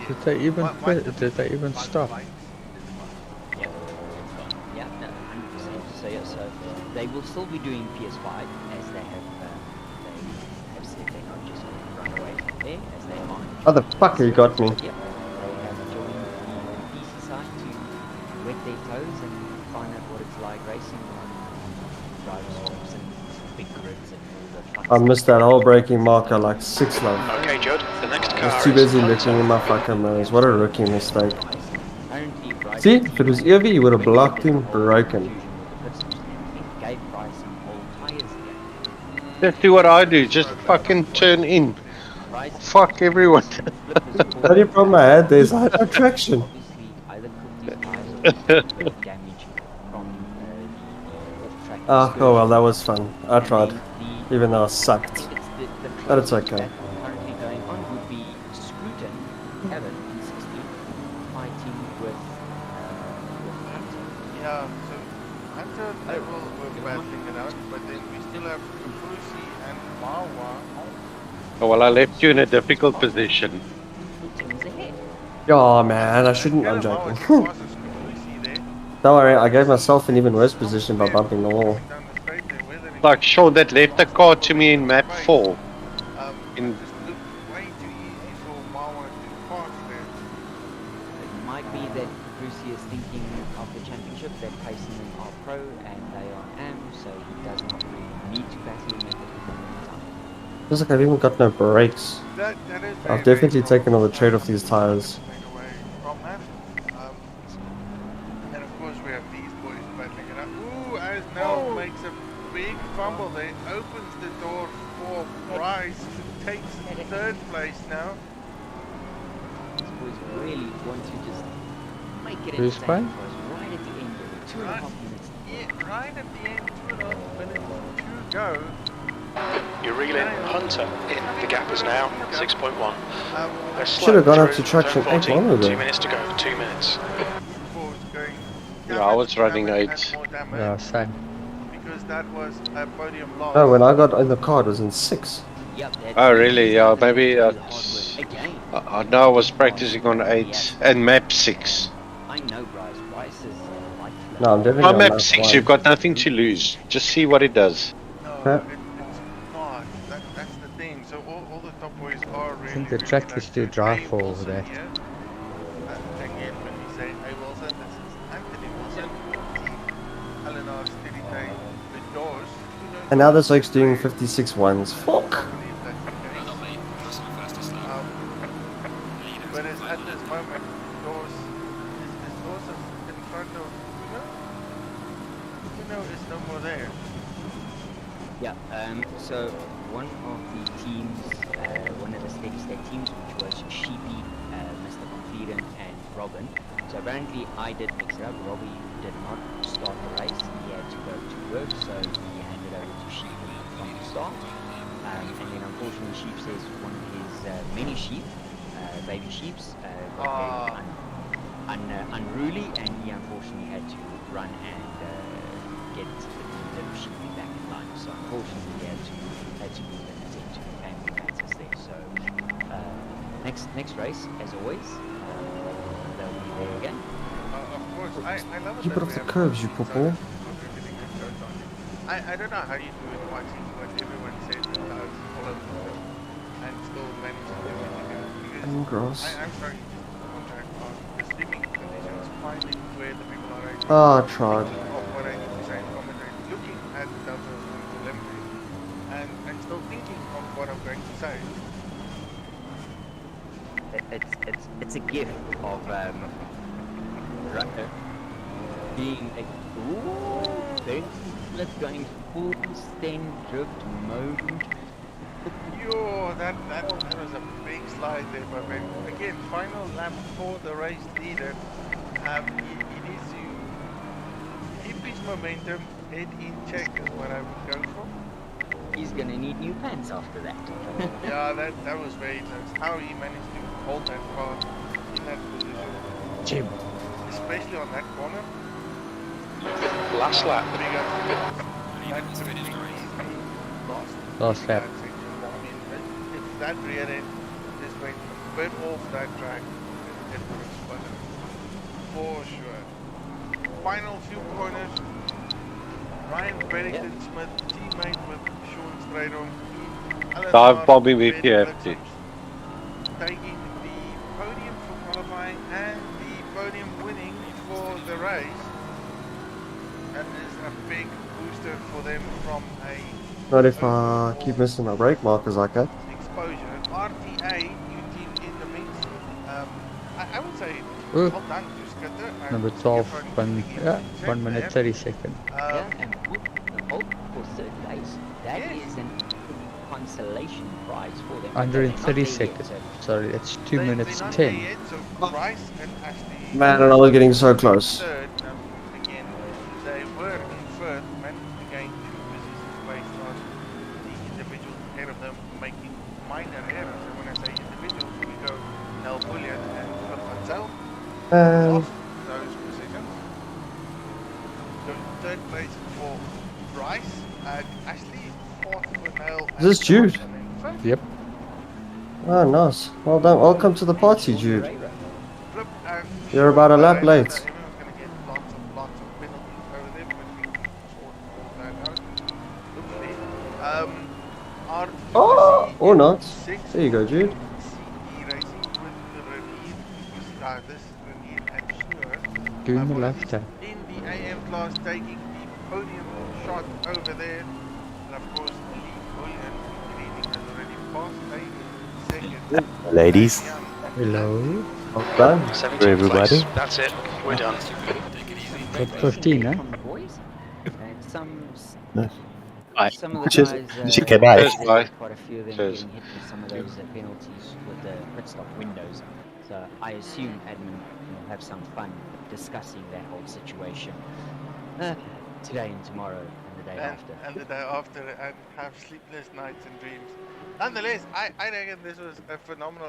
Did they even stop? Yeah, yeah, no, 100%. So yeah, so they will still be doing PS5 as they have said they're not just going to run away from there as they are. Motherfucker, you got me. Yeah, they have joined the PC side to wet their toes and find out what it's like racing on driver swaps and big grids and all the fun I missed that whole braking marker like 6 laps. Okay, Jude, the next I car was too is busy looking in my fucking nose. What a rookie mistake. Apparently, Bryce See, if it was Evie, you would have blocked him broken. gave Bryce some old tires again. Just do what I do, just fucking turn in. Fuck everyone. The only problem I had there is I had no traction. Obviously, either cooked these tires or damage from the off-track. Oh well, that was fun. I tried, even though I sucked. But it's okay. Currently going on would be Scruton, Evan, and 60 fighting with Hunter. Yeah, so Hunter level we're battling it out, but then we still have Brucey and Marwa. Oh, well, I left you in a difficult position. Scruton's ahead. Yeah, man, I shouldn't. I'm joking. Don't worry, I gave myself an even worse position by bumping the wall. Down the straight there, whether it Like Sean that left the car to me in map 4. In just looked way too easy for Mawa to pass there. It might be that Brucey is thinking of the championship, that placing them are pro and they are am, so he does not really need to battle him at the moment in time. Feels like I've even got no brakes. That is I've definitely taken all the trade off these tires. away from that. And of course we have these boys battling it up. Ooh, as Nell makes a big fumble there, opens the door for Bryce, who takes third place now. These boys really want to just make it Who's entertaining fine? for us right at the end. 2.5 minutes. Yeah, right at the end, 2.5 minutes to go. You're reeling Hunter in. The gap is now 6.1. They're slow Should have gone up through to traction turn 8 long 2 ago. minutes to go. 2 minutes. Yeah, I was running 8. Yeah, same. Because that was a podium loss. No, when I got in the car, it was in 6. Yep, that's Oh really? Yeah, maybe hard work. Again, I know I was practicing on 8 and map 6. I know Bryce is like No, I'm definitely On on map lap 6 1. you've got nothing to lose. Just see what it does. No, Okay. it's not. That's the thing. So all the top boys are really. I think the track is too dry for all Wilson that. here. Again, when we say A Wilson, this is Anthony Wilson, LNR Steady Day, the doors. And now this oak's doing 56 ones. Fuck! Not me. First and fastest lap. But it's at this moment, doors is in front of Uno is no more there. Yeah, so one of the teams, one of the steady state teams, which was Sheepy, Mr. Confident, and Robin. So apparently I did mix it up. Robbie did not start the race. He had to go to work, so he handed over to Sheepy from the start. And then unfortunately Sheep says one of his many sheep, baby sheeps, got very unruly, and he unfortunately had to run and get the sheepy back in line. So unfortunately he had to move and attend to family matters there. So next race, as always, they'll be there again. Of course, I love it. Keep that it off we the have curves, you teams poo-poo. that are contributing to coach on it. I don't know how you do it watching what everyone says about all over the world and still manage to do what you do. Because And gross. I'm starting to contract on the sleeping conditions, finding where the people are actually Ah, trod. thinking of what I need to say in commentary, looking at the Delta and telemetry, and still thinking of what I'm going to say. It's a gift of being a then let's going full stand drift mode. Yo, that was a big slide there, but again, final lap for the race leader. He needs to keep his momentum, head in check is what I would go for. He's gonna need new pants after that. Yeah, that was very close. How he managed to hold that car in that position, Jim. especially on that corner. Last lap. That's pretty easy. Last lap. If that rear end just went a bit off that track, it would have spun it. For sure. Final few corners. Ryan Bennington Smith, teammate with Sean Stradon. Dive bombing if you have to. Taking the podium for qualifying and the podium winning for the race. That is a big booster for them from a Not if I keep missing my brake markers like that. exposure. RTA, new team in the mix. I would say Ooh. well done to Skitter. and Number Skipper 12, keeping it in 1 minute check 30 seconds. there. Yeah, and with the hope for third place, that Yes. is an consolation prize for them. 130 seconds. Sorry, that's 2 minutes they're not 10. there yet, so Bryce and Ashley Man, and I was getting so close. third. Again, they were in third, managed to gain 2 positions based on the individuals ahead of them making minor errors. And when I say individuals, we go Nel Bullion and Philip Mansell. Lost those positions. So third place for Bryce and Ashley, fourth for Nel. Is this Jude? And then fifth. Yep. Oh, nice. Well done. Welcome to the party, Jude. Flip and You're about a lap Sean, late. everyone's gonna get lots of Or not. 6 There you go, Jude. CE Racing with Renine. This is Renine and Stuart. Doing the Boys love is tap. in the AM class taking the podium shot over there. And of course, Lee Bullion leading has already passed a second. Ladies. Hello. Well done. 17th For everybody. place. That's it. We're done. Take it easy. Got 15, eh? From the boys, and Bye. some of the Cheers. guys. Okay, bye. Cheers, There's bye. quite a few of them Cheers. getting hit with some of those penalties with the pit stop windows. So I assume admin will have some fun discussing that whole situation today and tomorrow and the day after. And the day after, and have sleepless nights and dreams. Nonetheless, I reckon this was a phenomenal